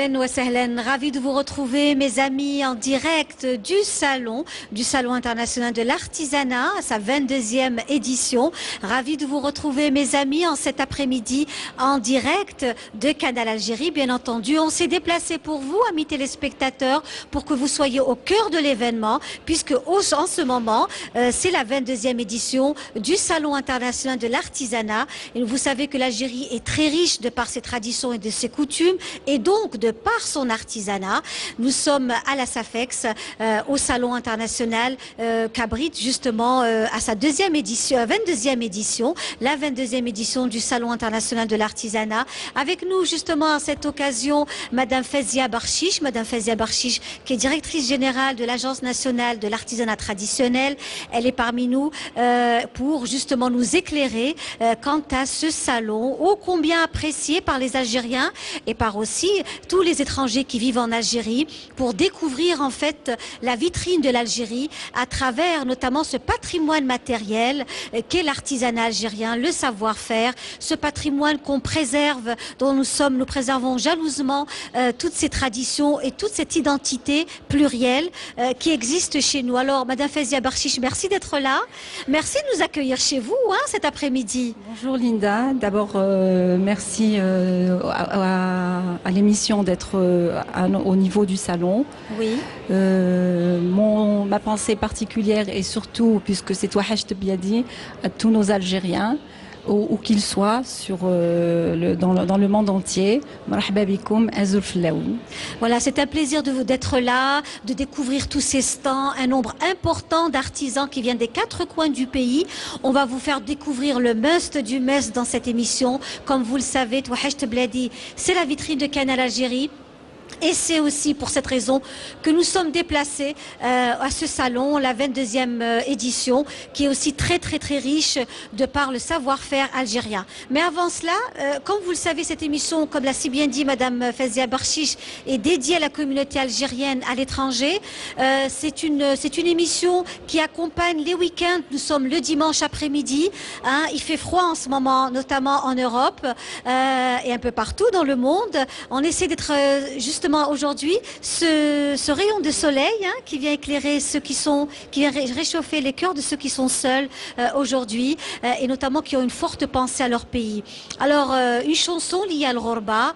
Ahlan wa sahlan, ravi de vous retrouver mes amis en direct du Salon international de l'artisanat, à sa 22e édition. Ravi de vous retrouver mes amis en cet après-midi en direct de Canal Algérie. Bien entendu, on s'est déplacé pour vous, amis téléspectateurs, pour que vous soyez au cœur de l'événement, puisque en ce moment, c'est la 22e édition du Salon international de l'artisanat. Et vous savez que l'Algérie est très riche de par ses traditions et de ses coutumes, et donc de par son artisanat. Nous sommes à la SAFEX, au Salon international qu'abrite justement à sa 22e édition, la 22e édition du Salon international de l'artisanat. Avec nous justement à cette occasion, Madame Fezia Barchiche, qui est directrice générale de l'Agence nationale de l'artisanat traditionnel. Elle est parmi nous pour justement nous éclairer quant à ce salon ô combien apprécié par les Algériens et par aussi tous les étrangers qui vivent en Algérie, pour découvrir en fait la vitrine de l'Algérie à travers notamment ce patrimoine matériel qu'est l'artisanat algérien, le savoir-faire, ce patrimoine qu'on préserve, dont nous préservons jalousement toutes ces traditions et toute cette identité plurielle qui existe chez nous. Alors Madame Fezia Barchiche, merci d'être là, merci de nous accueillir chez vous cet après-midi. Bonjour Linda, d'abord merci à l'émission d'être au niveau du salon. Oui. Ma pensée particulière est surtout, puisque c'est toi Hajt Biadi, à tous nos Algériens, où qu'ils soient dans le monde entier. Voilà, c'est un plaisir d'être là, de découvrir tous ces stands, un nombre important d'artisans qui viennent des 4 coins du pays. On va vous faire découvrir le must du must dans cette émission. Comme vous le savez, c'est la vitrine de Canal Algérie. Et c'est aussi pour cette raison que nous sommes déplacés à ce salon, la 22e édition, qui est aussi très riche de par le savoir-faire algérien. Mais avant cela, comme vous le savez, cette émission, comme l'a si bien dit Madame Fezia Barchiche, est dédiée à la communauté algérienne à l'étranger. C'est une émission qui accompagne les week-ends. Nous sommes le dimanche après-midi. Il fait froid en ce moment, notamment en Europe et un peu partout dans le monde. On essaie d'être justement aujourd'hui ce rayon de soleil qui vient éclairer qui vient réchauffer les cœurs de ceux qui sont seuls aujourd'hui et notamment qui ont une forte pensée à leur pays. Alors une chanson liée à l'Ghorba,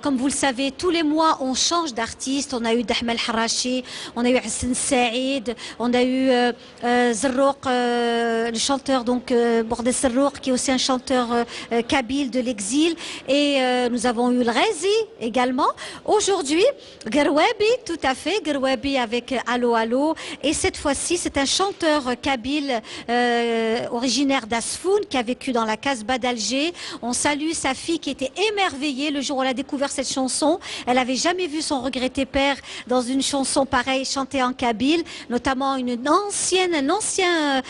comme vous le savez, tous les mois on change d'artiste. On a eu Dahmel Harachi, on a eu Hassan Saïd, on a eu Zarrouk, le chanteur donc Bordé Zarrouk, qui est aussi un chanteur kabyle de l'exil, et nous avons eu le Razi également. Aujourd'hui, Gerwabi, tout à fait, Gerwabi avec Allo Allo, et cette fois-ci c'est un chanteur kabyle originaire d'Asfoun qui a vécu dans la Casbah d'Alger. On salue sa fille qui était émerveillée le jour où elle a découvert cette chanson. Elle n'avait jamais vu son regretté père dans une chanson pareille chantée en kabyle, notamment un ancien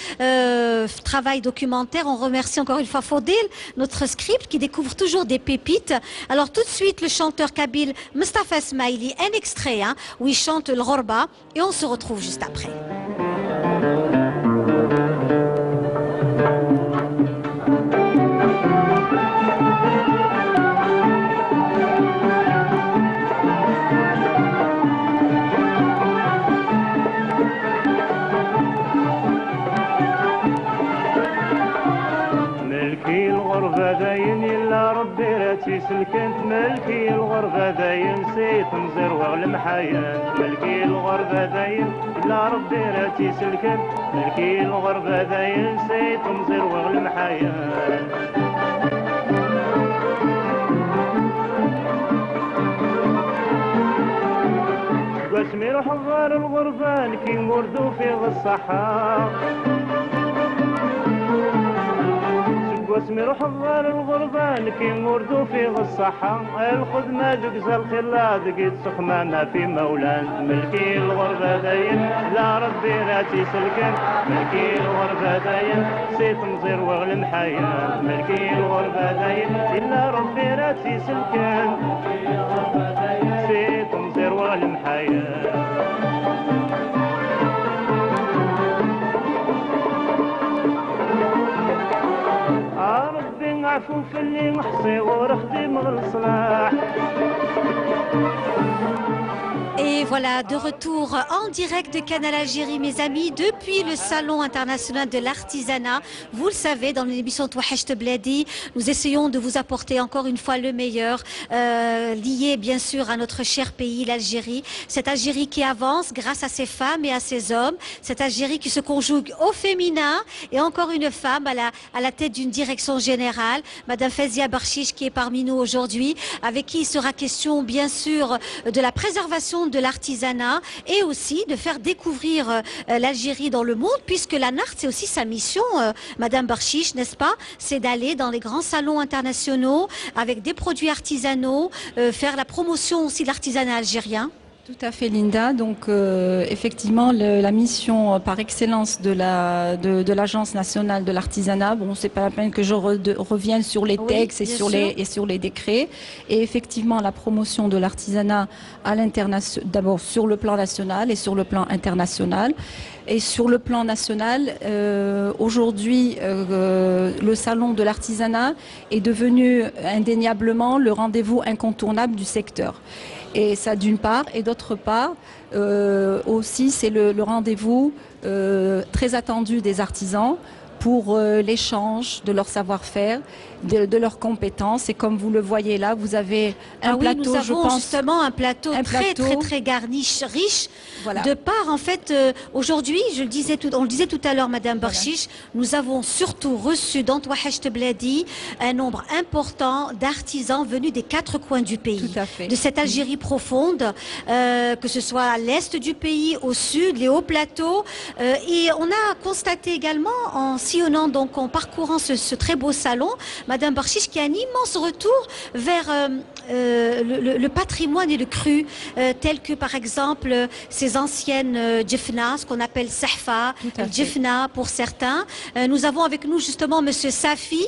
travail documentaire. On remercie encore une fois Faudil, notre script, qui découvre toujours des pépites. Alors tout de suite le chanteur kabyle Mustafa Smaili, un extrait où il chante le Ghorba, et on se retrouve juste après. سلكنت ملكي الغربة داين نسيت نزير واغلم حياة ملكي الغربة داين لا ربي راتي سلكنت ملكي الغربة داين نسيت نزير واغلم حياة قسمي روح الغار الغربان كي مردو في الصحراء واسمي روح الغار الغربان كي موردو في الصحة الخدمة دقز الخلا دقيت سخمانة في مولان ملكي الغربة داين لا ربي راتي سلكن ملكي الغربة داين سيت نزير واغلم حياة ملكي الغربة داين إلا ربي راتي سلكن سيت نزير واغلم حياة عفو في اللي محصي ورخدي مغل صلاح voilà, de retour en direct de Canal Algérie, mes amis, depuis le Salon international de l'artisanat. Vous le savez, dans l'émission Touachecht Bladi, nous essayons de vous apporter encore une fois le meilleur, lié bien sûr à notre cher pays, l'Algérie. Cette Algérie qui avance grâce à ses femmes et à ses hommes. Cette Algérie qui se conjugue au féminin et encore une femme à la tête d'une direction générale, Madame Fezia Barchiche, qui est parmi nous aujourd'hui, avec qui il sera question bien sûr de la préservation de l'artisanat et aussi de faire découvrir l'Algérie dans le monde, puisque la NART, c'est aussi sa mission, Madame Barchiche, n'est-ce pas? C'est d'aller dans les grands salons internationaux avec des produits artisanaux, faire la promotion aussi de l'artisanat algérien. Tout à fait, Linda. Donc, effectivement, la mission par excellence de l'Agence nationale de l'artisanat, bon, c'est pas la peine que je revienne sur les textes et sur les décrets. Et effectivement, la promotion de l'artisanat à l'international, d'abord sur le plan national et sur le plan international. Et sur le plan national, aujourd'hui, le salon de l'artisanat est devenu indéniablement le rendez-vous incontournable du secteur. Et ça d'une part, et d'autre part, aussi c'est le rendez-vous très attendu des artisans pour l'échange de leur savoir-faire, de leurs compétences. Et comme vous le voyez là, vous avez un plateau, nous je avons pense, justement un plateau très garni, riche, voilà. De part en fait, aujourd'hui, on le disait tout à l'heure, Madame Barchiche, nous avons surtout reçu dans Touachecht Bladi un nombre important d'artisans venus des 4 coins du pays, tout à fait. De cette Algérie profonde, que ce soit à l'est du pays, au sud, les hauts plateaux, et on a constaté également en sillonnant, donc en parcourant ce très beau salon, Madame Barchiche, qui a un immense retour vers le patrimoine et le cru, tel que par exemple ces anciennes djefna, ce qu'on appelle sahfa, djefna pour certains. Nous avons avec nous justement Monsieur Safi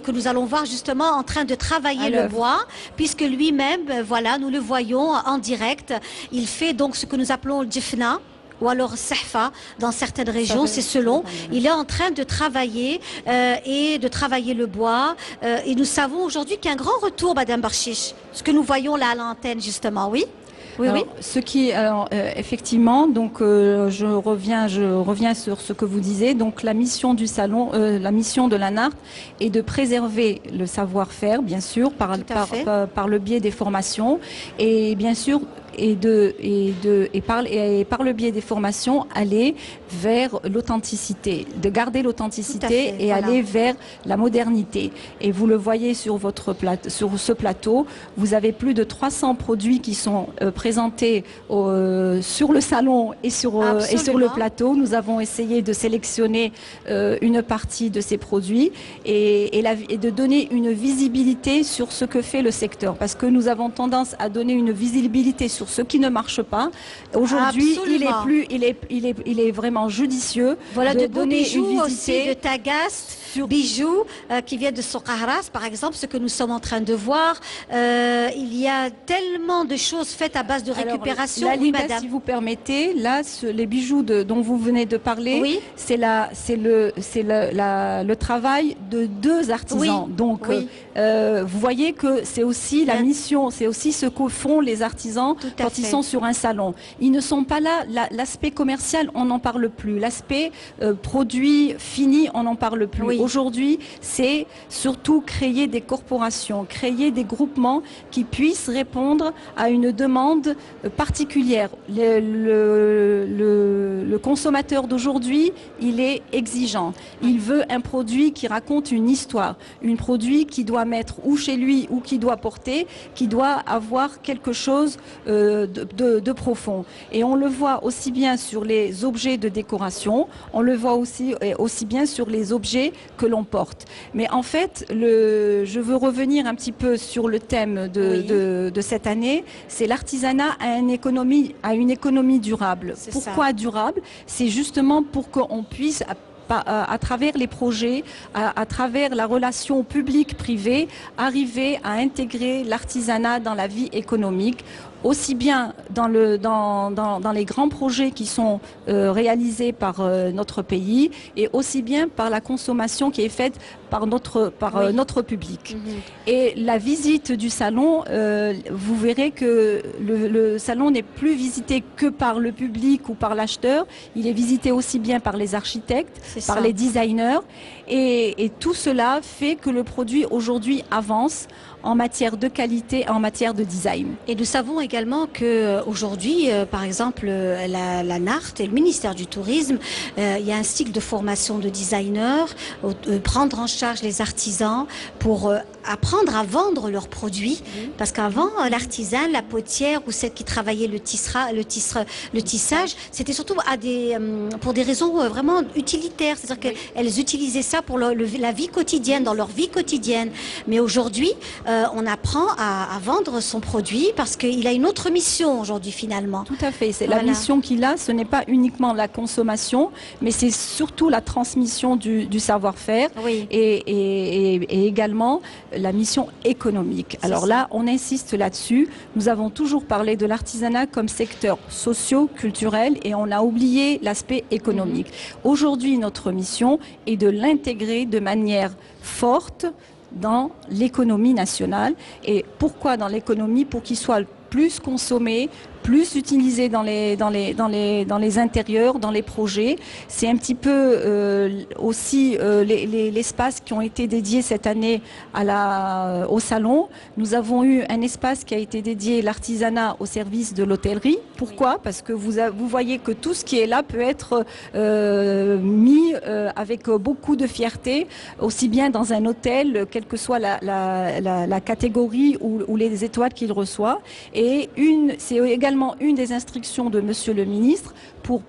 que nous allons voir justement en train de travailler le bois, puisque lui-même, voilà, nous le voyons en direct. Il fait donc ce que nous appelons le djefna, ou alors sahfa dans certaines régions, c'est selon. Il est en train de travailler et de travailler le bois. Et nous savons aujourd'hui qu'il y a un grand retour, Madame Barchiche, ce que nous voyons là à l'antenne justement, oui. Oui, alors, oui. Effectivement, donc je reviens sur ce que vous disiez. Donc la mission du salon, la mission de la NART est de préserver le savoir-faire, bien sûr, par le biais des formations, et bien sûr et par le biais des formations aller vers l'authenticité, de garder l'authenticité et aller vers la modernité. Et vous le voyez sur ce plateau, vous avez plus de 300 produits qui sont présentés sur le salon et sur le plateau. Nous avons essayé de sélectionner une partie de ces produits et de donner une visibilité sur ce que fait le secteur, parce que nous avons tendance à donner une visibilité sur ce qui ne marche pas. Aujourd'hui, il est vraiment judicieux de donner bijoux une aussi, de tagast, bijoux qui viennent de Soukahras, par exemple, ce que nous sommes en train de voir. Il y a tellement de choses faites à base de récupération. Alors, Linda, si vous permettez, là, les bijoux dont vous venez de parler, c'est le travail de 2 artisans. Donc, vous voyez que c'est aussi la mission, c'est aussi ce que font les artisans quand ils sont sur un salon. Ils ne sont pas là. L'aspect commercial, on n'en parle plus. L'aspect produit fini, on n'en parle plus. Aujourd'hui, c'est surtout créer des corporations, créer des groupements qui puissent répondre à une demande particulière. Le consommateur d'aujourd'hui, il est exigeant. Il veut un produit qui raconte une histoire, un produit qui doit mettre ou chez lui ou qui doit porter, qui doit avoir quelque chose de profond. Et on le voit aussi bien sur les objets de décoration, on le voit aussi bien sur les objets que l'on porte. Mais en fait, je veux revenir un petit peu sur le thème de cette année, c'est l'artisanat à une économie durable. Pourquoi durable? C'est justement pour qu'on puisse à travers les projets, à travers la relation publique-privée, arriver à intégrer l'artisanat dans la vie économique aussi bien dans les grands projets qui sont réalisés par notre pays et aussi bien par la consommation qui est faite par notre public. Et la visite du salon, vous verrez que le salon n'est plus visité que par le public ou par l'acheteur, il est visité aussi bien par les architectes, par les designers, et tout cela fait que le produit aujourd'hui avance en matière de qualité, en matière de design. Et nous savons également que aujourd'hui, par exemple, la NART et le ministère du Tourisme, il y a un cycle de formation de designers, prendre en charge les artisans pour apprendre à vendre leurs produits. Parce qu'avant, l'artisan, la potière ou celle qui travaillait le tissage, c'était surtout pour des raisons vraiment utilitaires. C'est-à-dire qu'elles utilisaient ça pour la vie quotidienne, dans leur vie quotidienne. Mais aujourd'hui, on apprend à vendre son produit parce qu'il a une autre mission aujourd'hui finalement. Tout à fait, c'est la mission qu'il a, ce n'est pas uniquement la consommation, mais c'est surtout la transmission du savoir-faire et également la mission économique. Alors là, on insiste là-dessus. Nous avons toujours parlé de l'artisanat comme secteur socio-culturel et on a oublié l'aspect économique. Aujourd'hui, notre mission est de l'intégrer de manière forte dans l'économie nationale. Et pourquoi dans l'économie? Pour qu'il soit plus consommé, plus utilisé dans les intérieurs, dans les projets. C'est un petit peu aussi l'espace qui ont été dédiés cette année au salon. Nous avons eu un espace qui a été dédié l'artisanat au service de l'hôtellerie. Pourquoi? Parce que vous voyez que tout ce qui est là peut être mis avec beaucoup de fierté, aussi bien dans un hôtel, quelle que soit la catégorie ou les étoiles qu'il reçoit. Et c'est également une des instructions de Monsieur le Ministre pour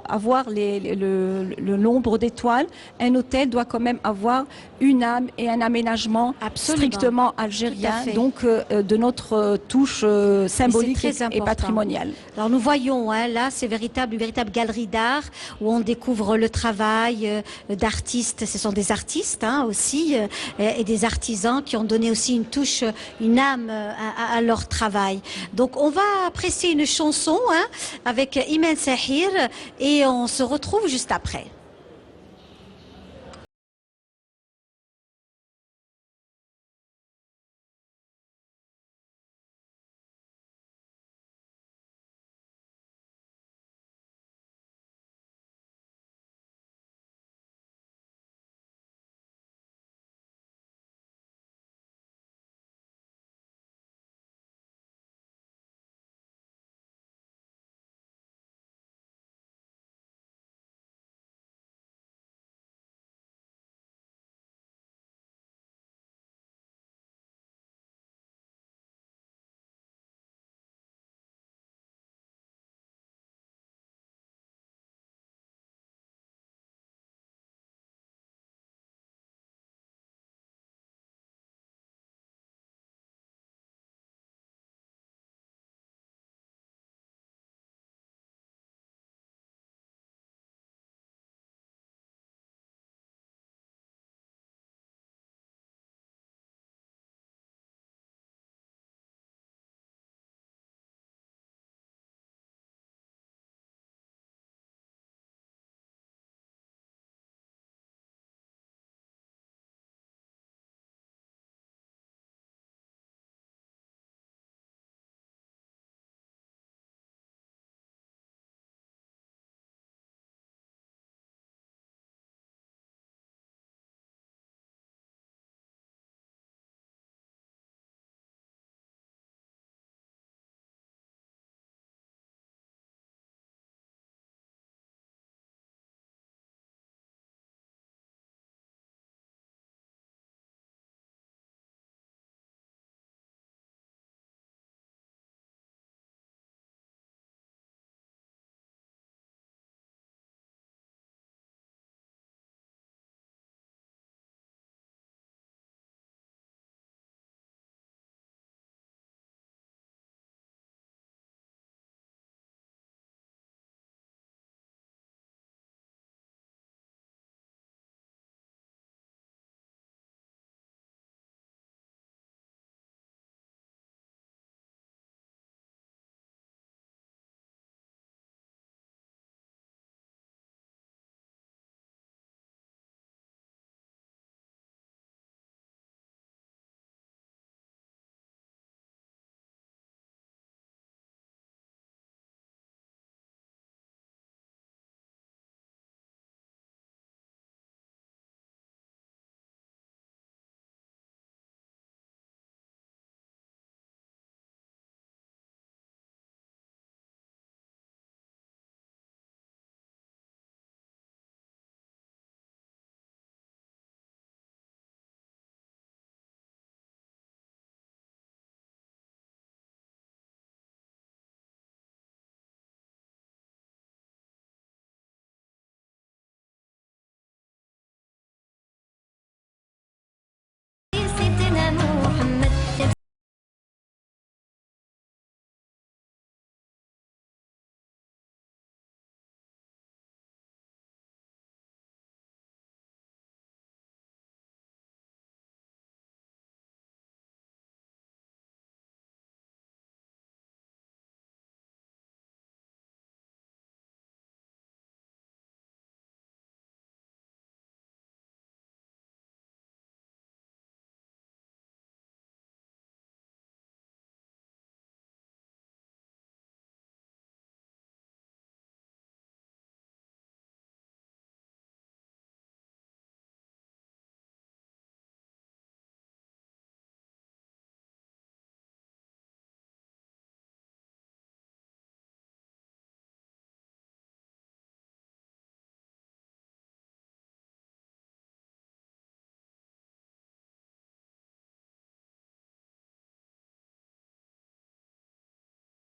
avoir le nombre d'étoiles. Un hôtel doit quand même avoir une âme et un aménagement strictement algérien, donc de notre touche symbolique et patrimoniale. Alors nous voyons, là c'est une véritable galerie d'art où on découvre le travail d'artistes. Ce sont des artistes aussi et des artisans qui ont donné aussi une touche, une âme à leur travail. Donc on va apprécier une chanson avec Imen Sahir et on se retrouve juste après.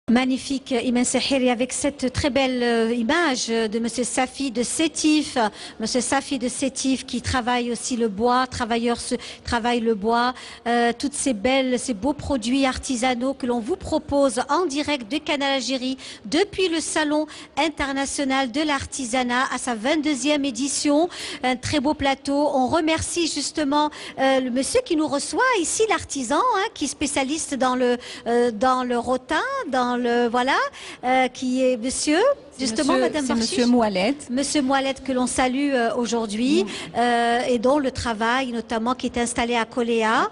Magnifique, Imen Seheri, avec cette très belle image de Monsieur Safi de Sétif. Monsieur Safi de Sétif qui travaille aussi le bois, travaille le bois, toutes ces beaux produits artisanaux que l'on vous propose en direct de Canal Algérie depuis le Salon international de l'artisanat à sa 22e édition. Un très beau plateau. On remercie justement le monsieur qui nous reçoit ici, l'artisan, qui est spécialiste dans le rotin, qui est monsieur, justement, Madame Barchiche. Monsieur Moualed. Monsieur Moualed que l'on salue aujourd'hui et dont le travail, notamment, qui est installé à Koléa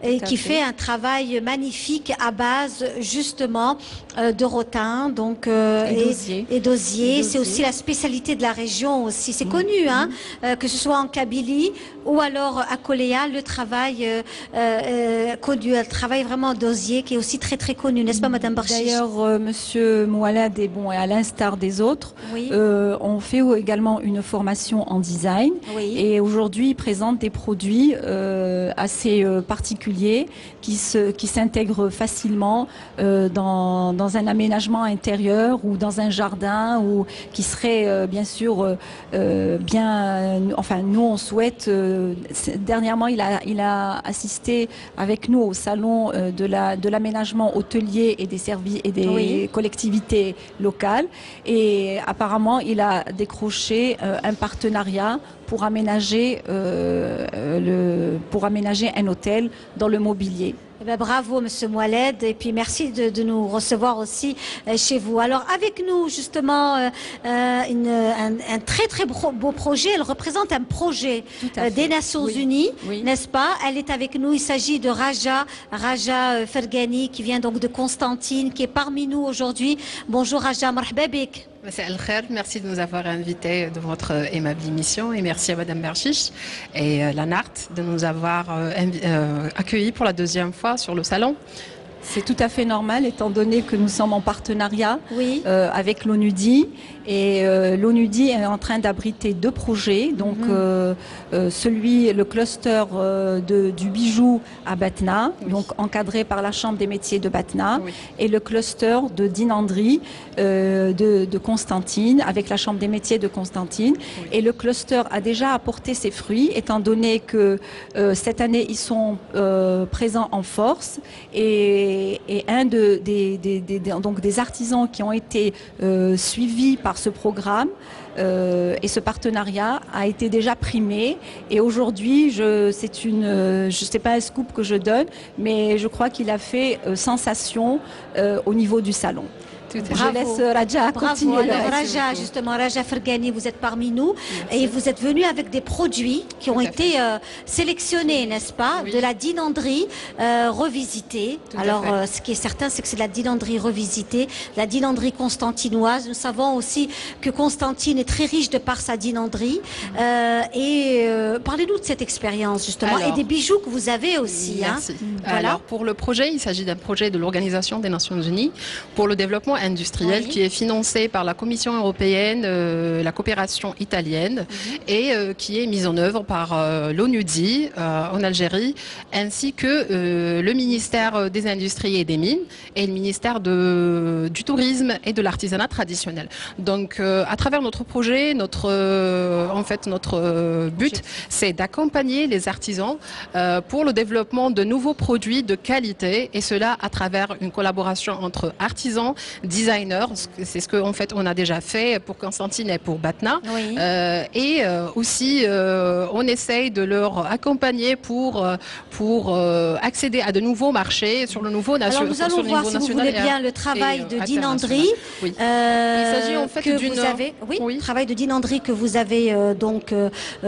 et qui fait un travail magnifique à base, justement, de rotin, donc et d'osier. C'est aussi la spécialité de la région aussi. C'est connu, que ce soit en Kabylie ou alors à Koléa, le travail connu, un travail vraiment d'osier qui est aussi très très connu, n'est-ce pas, Madame Barchiche? D'ailleurs, Monsieur Moualed est à l'instar des autres. Oui. On fait également une formation en design et aujourd'hui il présente des produits assez particuliers qui s'intègrent facilement dans un aménagement intérieur ou dans un jardin ou qui serait bien sûr nous on souhaite dernièrement il a assisté avec nous au salon de l'aménagement hôtelier et des services et des collectivités locales et apparemment il a décroché un partenariat pour aménager un hôtel dans le mobilier. Eh bien, bravo, Monsieur Moualed, et puis merci de nous recevoir aussi chez vous. Alors, avec nous, justement, un très très beau projet. Elle représente un projet des Nations Unies, n'est-ce pas? Elle est avec nous. Il s'agit de Raja Fergani, qui vient donc de Constantine, qui est parmi nous aujourd'hui. Bonjour Raja, marhaba bik. Merci de nous avoir invités de votre aimable émission et merci à Madame Barchiche et la NART de nous avoir accueillis pour la deuxième fois sur le salon. C'est tout à fait normal étant donné que nous sommes en partenariat avec l'ONUDI et l'ONUDI est en train d'abriter deux projets, donc le cluster du bijou à Batna, donc encadré par la Chambre des métiers de Batna, et le cluster de dinanderie de Constantine avec la Chambre des métiers de Constantine. Et le cluster a déjà apporté ses fruits étant donné que cette année ils sont présents en force et un des artisans qui ont été suivis par ce programme et ce partenariat a été déjà primé et aujourd'hui je sais pas un scoop que je donne mais je crois qu'il a fait sensation au niveau du salon. Bravo. Je laisse Raja continuer. Alors Raja, justement, Raja Fergani, vous êtes parmi nous et vous êtes venu avec des produits qui ont été sélectionnés, n'est-ce pas, de la dinanderie revisitée. Alors, ce qui est certain, c'est que c'est de la dinanderie revisitée, la dinanderie constantinoise. Nous savons aussi que Constantine est très riche de par sa dinanderie. Parlez-nous de cette expérience, justement, et des bijoux que vous avez aussi. Merci. Alors, pour le projet, il s'agit d'un projet de l'Organisation des Nations Unies pour le développement industriel qui est financé par la Commission européenne, la coopération italienne et qui est mise en œuvre par l'ONUDI en Algérie ainsi que le ministère des Industries et des Mines et le ministère du Tourisme et de l'Artisanat traditionnel. Donc à travers notre projet, notre but c'est d'accompagner les artisans pour le développement de nouveaux produits de qualité et cela à travers une collaboration entre artisans, designers, c'est ce qu'en fait on a déjà fait pour Constantine et pour Batna. Aussi on essaye de leur accompagner pour accéder à de nouveaux marchés sur le niveau national. Alors nous allons voir si vous voulez bien le travail de dinanderie. Il s'agit en fait travail de dinanderie que vous avez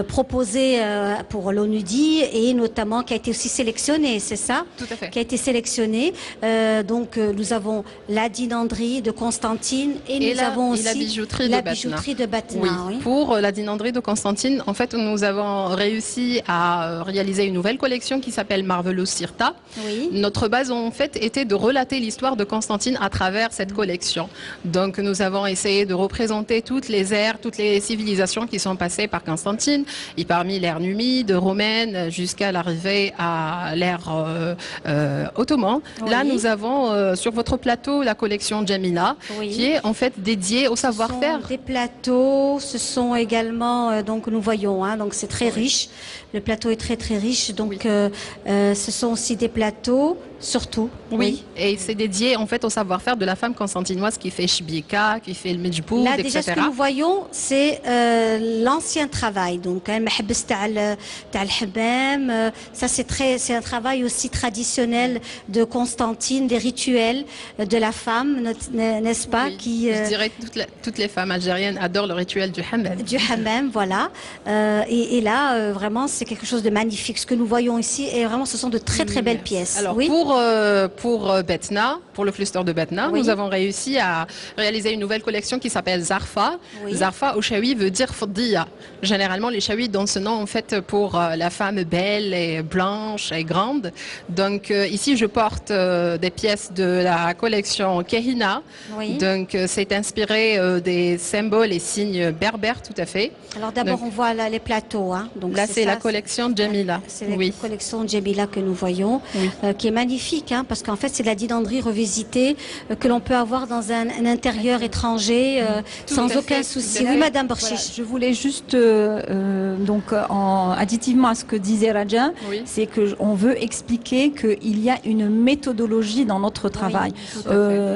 proposé pour l'ONUDI et notamment qui a été aussi sélectionné, c'est ça? Tout à fait. Qui a été sélectionné. Nous avons la dinanderie dinanderie de Constantine et nous avons aussi la bijouterie de Batna. Oui. Pour la dinanderie de Constantine, en fait, nous avons réussi à réaliser une nouvelle collection qui s'appelle Marvelous Sirta. Oui. Notre base, en fait, était de relater l'histoire de Constantine à travers cette collection. Donc, nous avons essayé de représenter toutes les ères, toutes les civilisations qui sont passées par Constantine, et parmi l'ère numide, romaine, jusqu'à l'arrivée à l'ère ottoman. Oui. Là, nous avons sur votre plateau la collection Jamila, Oui. qui est en fait dédiée au savoir-faire. Des plateaux, ce sont également, donc nous voyons, hein, donc c'est très riche. Le plateau est très très riche, donc ce sont aussi des plateaux, surtout. Oui, et c'est dédié en fait au savoir-faire de la femme constantinoise qui fait shbika, qui fait le medjboud, Là, etc. déjà, ce que nous voyons, c'est l'ancien travail. Donc, hein, mahbes تاع الحمام, ça c'est un travail aussi traditionnel de Constantine, des rituels de la femme, n'est-ce pas, Oui, qui je dirais que toutes les femmes algériennes adorent le rituel du hammam. du hammam, voilà. Et là, vraiment, c'est quelque chose de magnifique. Ce que nous voyons ici, et vraiment, ce sont de très très belles pièces. Alors, oui. pour Betna, pour le cluster de Betna, Oui. nous avons réussi à réaliser une nouvelle collection qui s'appelle Zarfa. Oui. Zarfa au chaoui veut dire faddiya. Généralement, les chaouis donnent ce nom en fait pour la femme belle et blanche et grande. Donc ici, je porte des pièces de la collection Kehina. Oui. Donc c'est inspiré des symboles et signes berbères, tout à fait. Alors d'abord, Donc, on voit là les plateaux. Hein. Donc, là, c'est ça, la collection Jamila. C'est la Oui. collection Jamila que nous voyons, Oui. qui est magnifique, hein, parce qu'en fait, c'est de la dinanderie revisitée que l'on peut avoir dans un intérieur étranger sans à aucun fait. souci. Voilà. Oui, Madame Voilà, Borchiche. je voulais juste, additivement à ce que disait Raja, Oui. c'est qu'on veut expliquer qu'il y a une méthodologie dans notre travail tout à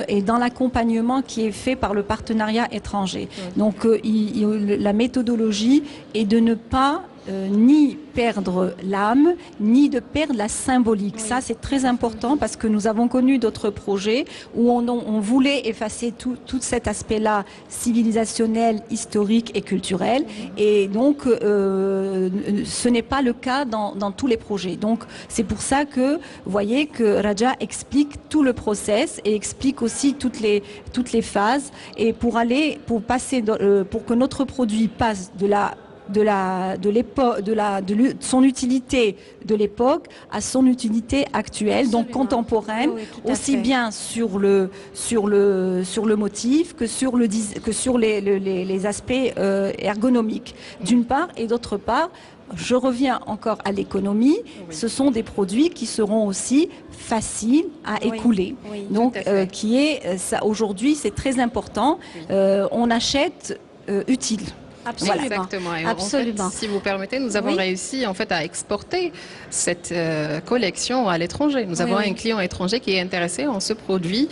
et dans l'accompagnement qui est fait par le partenariat étranger. Donc, la méthodologie est de ne pas ni perdre l'âme, ni de perdre la symbolique. Ça, c'est très important parce que nous avons connu d'autres projets où on voulait effacer tout cet aspect-là civilisationnel, historique et culturel. Et donc, ce n'est pas le cas dans tous les projets. Donc, c'est pour ça que, vous voyez, que Raja explique tout le process et explique aussi toutes les phases. Et pour passer, pour que notre produit passe de son utilité de l'époque à son utilité actuelle, donc contemporaine, Oui, tout à aussi fait. bien sur le motif que sur les aspects ergonomiques, d'une part, et d'autre part, je reviens encore à l'économie, ce sont des produits qui seront aussi faciles à Oui, écouler. oui, Donc, tout à fait. ça aujourd'hui, c'est très important. On achète utile. Absolument. Exactement. Et Absolument. En fait, si vous permettez, nous avons Oui. réussi en fait à exporter cette collection à l'étranger. Nous avons oui. un client étranger qui est intéressé en ce produit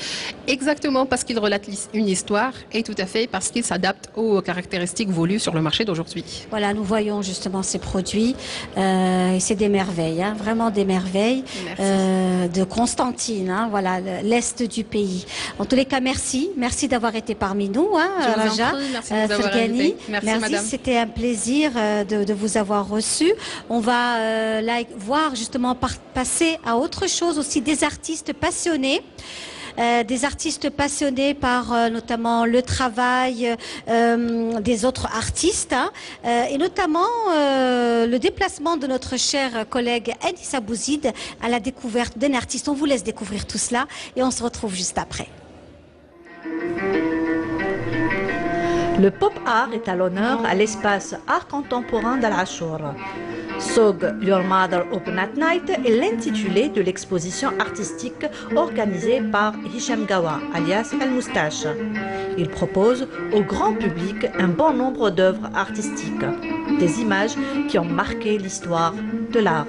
exactement parce qu'il relate une histoire et tout à fait parce qu'il s'adapte aux caractéristiques voulues sur le marché d'aujourd'hui. Voilà, nous voyons justement ces produits et c'est des merveilles, hein, vraiment des merveilles de Constantine, hein, voilà, l'est du pays. En tous les cas, merci d'avoir été parmi nous, hein, Je vous en Raja, prie, merci de nous avoir Fergani. invités. Merci, madame. C'était un plaisir de vous avoir reçu. On va là voir justement passer à autre chose aussi, des artistes passionnés. Des artistes passionnés par notamment le travail des autres artistes hein, et notamment le déplacement de notre cher collègue Anissa Bouzid à la découverte d'un artiste. On vous laisse découvrir tout cela et on se retrouve juste après. Le pop art est à l'honneur à l'espace art contemporain d'Al-Achour. Sog Your Mother Open at Night est l'intitulé de l'exposition artistique organisée par Hicham Gawa, alias El Moustache. Il propose au grand public un bon nombre d'œuvres artistiques, des images qui ont marqué l'histoire de l'art.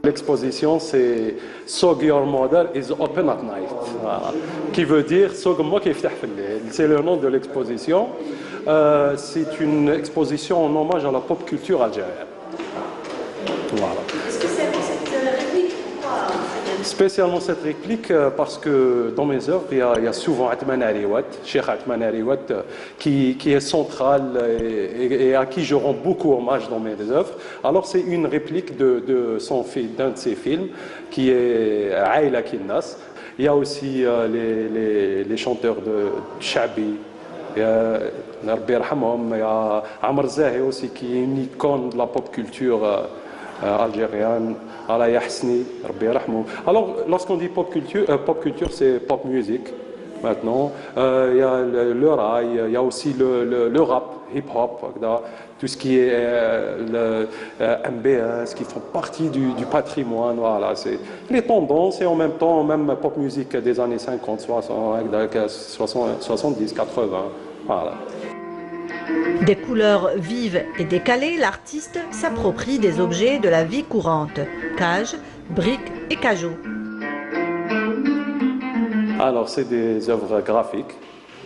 L'exposition, c'est Sog Your Mother is Open at Night, voilà. Qui veut dire Sog Mo qui يفتح في الليل. C'est le nom de l'exposition. C'est une exposition en hommage à la pop culture algérienne. Voilà. Spécialement cette réplique, pourquoi Spécialement cette réplique parce que dans mes œuvres, il y a souvent Atman Ariwat, Cheikh Atman Ariwat, qui est central et à qui je rends beaucoup hommage dans mes œuvres. Alors c'est une réplique d'un de ses films qui est Aïla Kinnas. Il y a aussi les chanteurs de Chabi. Il y a Amr Zahi aussi qui est une icône de la pop culture algérienne. Alors, lorsqu'on dit pop culture, c'est pop music maintenant. Il y a le rail, il y a aussi le rap, hip-hop, tout ce qui est le MBS, qui font partie du patrimoine. Voilà, c'est les tendances et en même temps, même pop music des années 50, 60, 70, 80. Voilà. Des couleurs vives et décalées, l'artiste s'approprie des objets de la vie courante, cages, briques et cajots. Alors, c'est des œuvres graphiques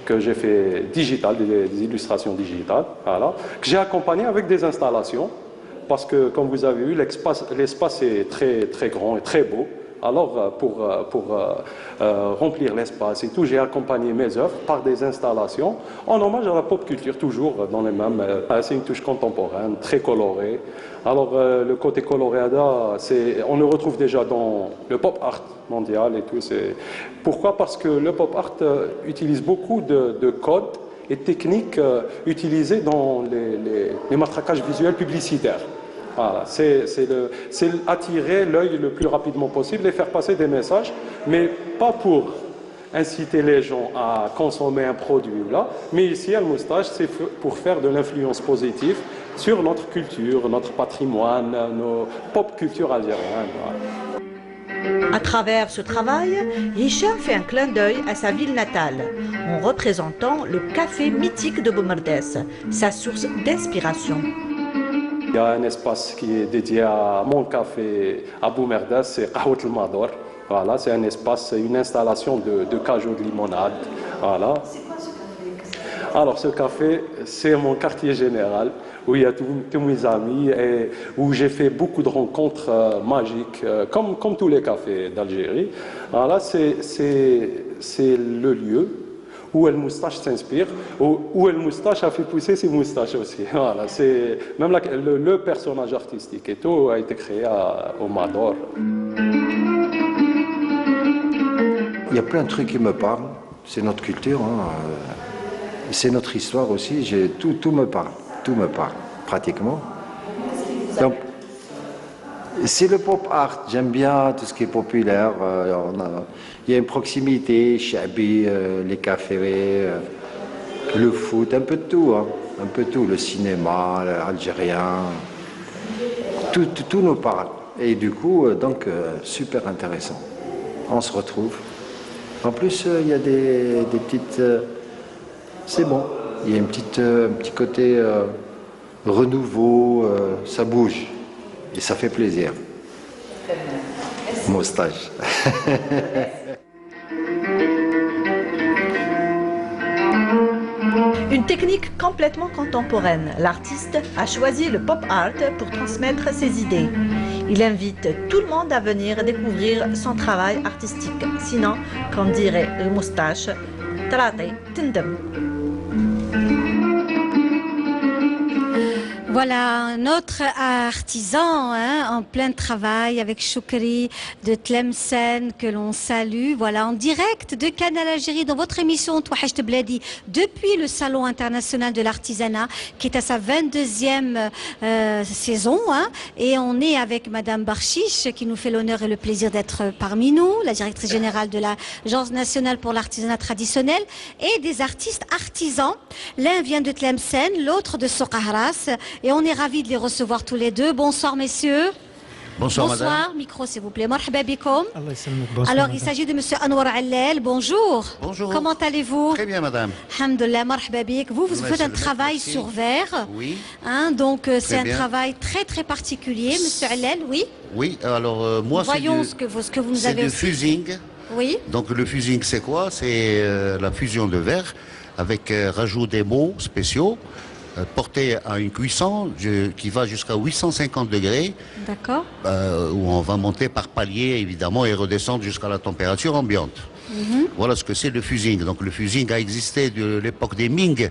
que j'ai fait digitales, des illustrations digitales, voilà, que j'ai accompagnées avec des installations, parce que, comme vous avez vu, l'espace est très, très grand et très beau. Alors, pour remplir l'espace et tout, j'ai accompagné mes œuvres par des installations en hommage à la pop culture, toujours dans les mêmes. C'est une touche contemporaine, très colorée. Alors, le côté coloré, on le retrouve déjà dans le pop art mondial et tout. Pourquoi? Parce que le pop art utilise beaucoup de codes et techniques utilisées dans les matraquages visuels publicitaires. Voilà, c'est attirer l'œil le plus rapidement possible et faire passer des messages, mais pas pour inciter les gens à consommer un produit là, mais ici, Al-Moustache, c'est pour faire de l'influence positive sur notre culture, notre patrimoine, nos pop culture algérienne. Voilà. À travers ce travail, Hicham fait un clin d'œil à sa ville natale, en représentant le café mythique de Boumerdès, sa source d'inspiration. Il y a un espace qui est dédié à mon café à Boumerdès, c'est Qahwat El Mador. Voilà, c'est un espace, une installation de cajots de limonade. Voilà. C'est quoi ce café? Alors, ce café, c'est mon quartier général, où il y a tous mes amis et où j'ai fait beaucoup de rencontres magiques, comme tous les cafés d'Algérie. Voilà, c'est le lieu où Al-Moustache s'inspire, où Al-Moustache a fait pousser ses moustaches aussi. Voilà, c'est même le personnage artistique et tout a été créé au Mador. Il y a plein de trucs qui me parlent. C'est notre culture, hein. C'est notre histoire aussi. Tout me parle, pratiquement. Donc, c'est le pop art. J'aime bien tout ce qui est populaire. Il y a une proximité, Chabi, les cafés, le foot, un peu de tout, hein. Un peu de tout, le cinéma, l'algérien. Tout nous parle. Et du coup, super intéressant. On se retrouve. En plus, il y a des petites... c'est bon. Il y a un petit côté renouveau, ça bouge. Et ça fait plaisir. Moustache. Une technique complètement contemporaine. L'artiste a choisi le pop art pour transmettre ses idées. Il invite tout le monde à venir découvrir son travail artistique. Sinon, comme dirait le Moustache, Trate Tindem. Voilà, notre artisan en plein travail avec Choukri de Tlemcen que l'on salue. Voilà, en direct de Canal Algérie dans votre émission Touhacht Bladi depuis le Salon international de l'artisanat qui est à sa 22e saison. Et on est avec Madame Barchiche qui nous fait l'honneur et le plaisir d'être parmi nous, la directrice générale de l'Agence nationale pour l'artisanat traditionnel et des artistes artisans. L'un vient de Tlemcen, l'autre de Soqahras. Et on est ravis de les recevoir tous les deux. Bonsoir messieurs. Bonsoir, bonsoir madame. Micro s'il vous plaît. Marhaba bikoum. Bonsoir, alors madame. il s'agit de monsieur Anwar Allel. Bonjour. Bonjour. Comment allez-vous? Très bien madame. Alhamdoulilah, marhaba bik. Vous faites un travail merci. sur verre. Oui. Donc c'est un bien. travail très très particulier, monsieur Allel, oui. Oui, alors moi Voyons c'est ce que vous nous c'est avez du aussi. fusing. Oui. Donc le fusing c'est quoi? C'est la fusion de verre avec rajout des mots spéciaux. Porté à une cuisson qui va jusqu'à 850 degrés, D'accord. où on va monter par palier évidemment et redescendre jusqu'à la température ambiante. Voilà ce que c'est le fusing. Donc le fusing a existé de l'époque des Ming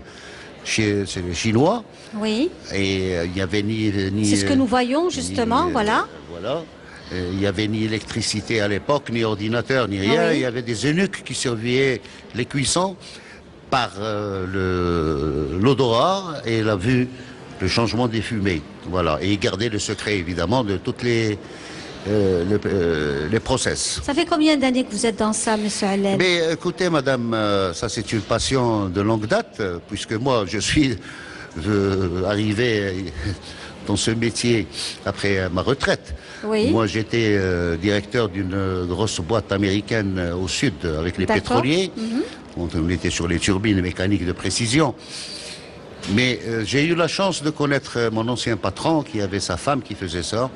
chez les Chinois. Oui. Et il n'y avait ni C'est ce que nous voyons justement, voilà. Voilà. Il n'y avait ni électricité à l'époque, ni ordinateur, ni rien. Oui. Il y avait des eunuques qui surveillaient les cuissons par l'odorat et la vue, le changement des fumées. Voilà. Et ils gardaient le secret, évidemment, de toutes les process. Ça fait combien d'années que vous êtes dans ça, Monsieur Allel? Mais écoutez, madame, ça c'est une passion de longue date, puisque moi je suis arrivé dans ce métier après ma retraite. Oui. Moi j'étais directeur d'une grosse boîte américaine au sud avec les pétroliers. On était sur les turbines mécaniques de précision. Mais j'ai eu la chance de connaître mon ancien patron qui avait sa femme qui faisait ça.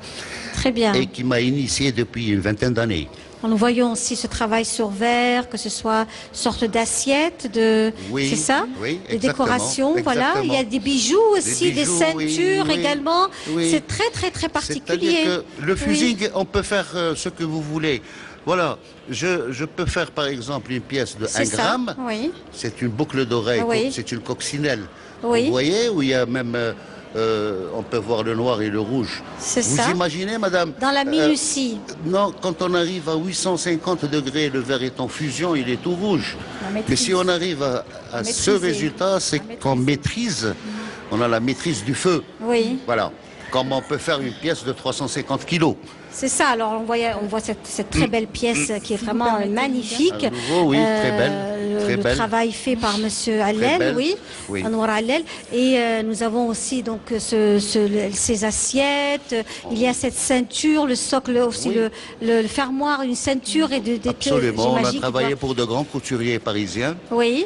Très bien. Et qui m'a initié depuis une vingtaine d'années. Nous voyons aussi ce travail sur verre, que ce soit une sorte d'assiette, oui, c'est ça? Oui, des décorations, voilà. Il y a des bijoux aussi, des ceintures oui, également. Oui. C'est très, très, très particulier. C'est-à-dire que le fusing, on peut faire ce que vous voulez. Voilà, je peux faire par exemple une pièce de 1 gramme. Oui. C'est une boucle d'oreille, c'est une coccinelle. Oui. Vous voyez, où il y a même... on peut voir le noir et le rouge. C'est ça. Vous imaginez, madame? Dans la minutie. Non, quand on arrive à 850 degrés, le verre est en fusion, il est tout rouge. Mais si on arrive à ce résultat, c'est qu'on maîtrise, on a la maîtrise du feu. Oui. Voilà. Comme on peut faire une pièce de 350 kilos. C'est ça, alors on voit cette très belle pièce qui est vraiment magnifique. À nouveau, oui, très belle. Le travail fait par Monsieur Allel, oui, Anwar Allel. Et nous avons aussi donc ces assiettes. Il y a cette ceinture, le socle aussi, le fermoir, une ceinture et des absolument, on a travaillé pour de grands couturiers parisiens. Oui.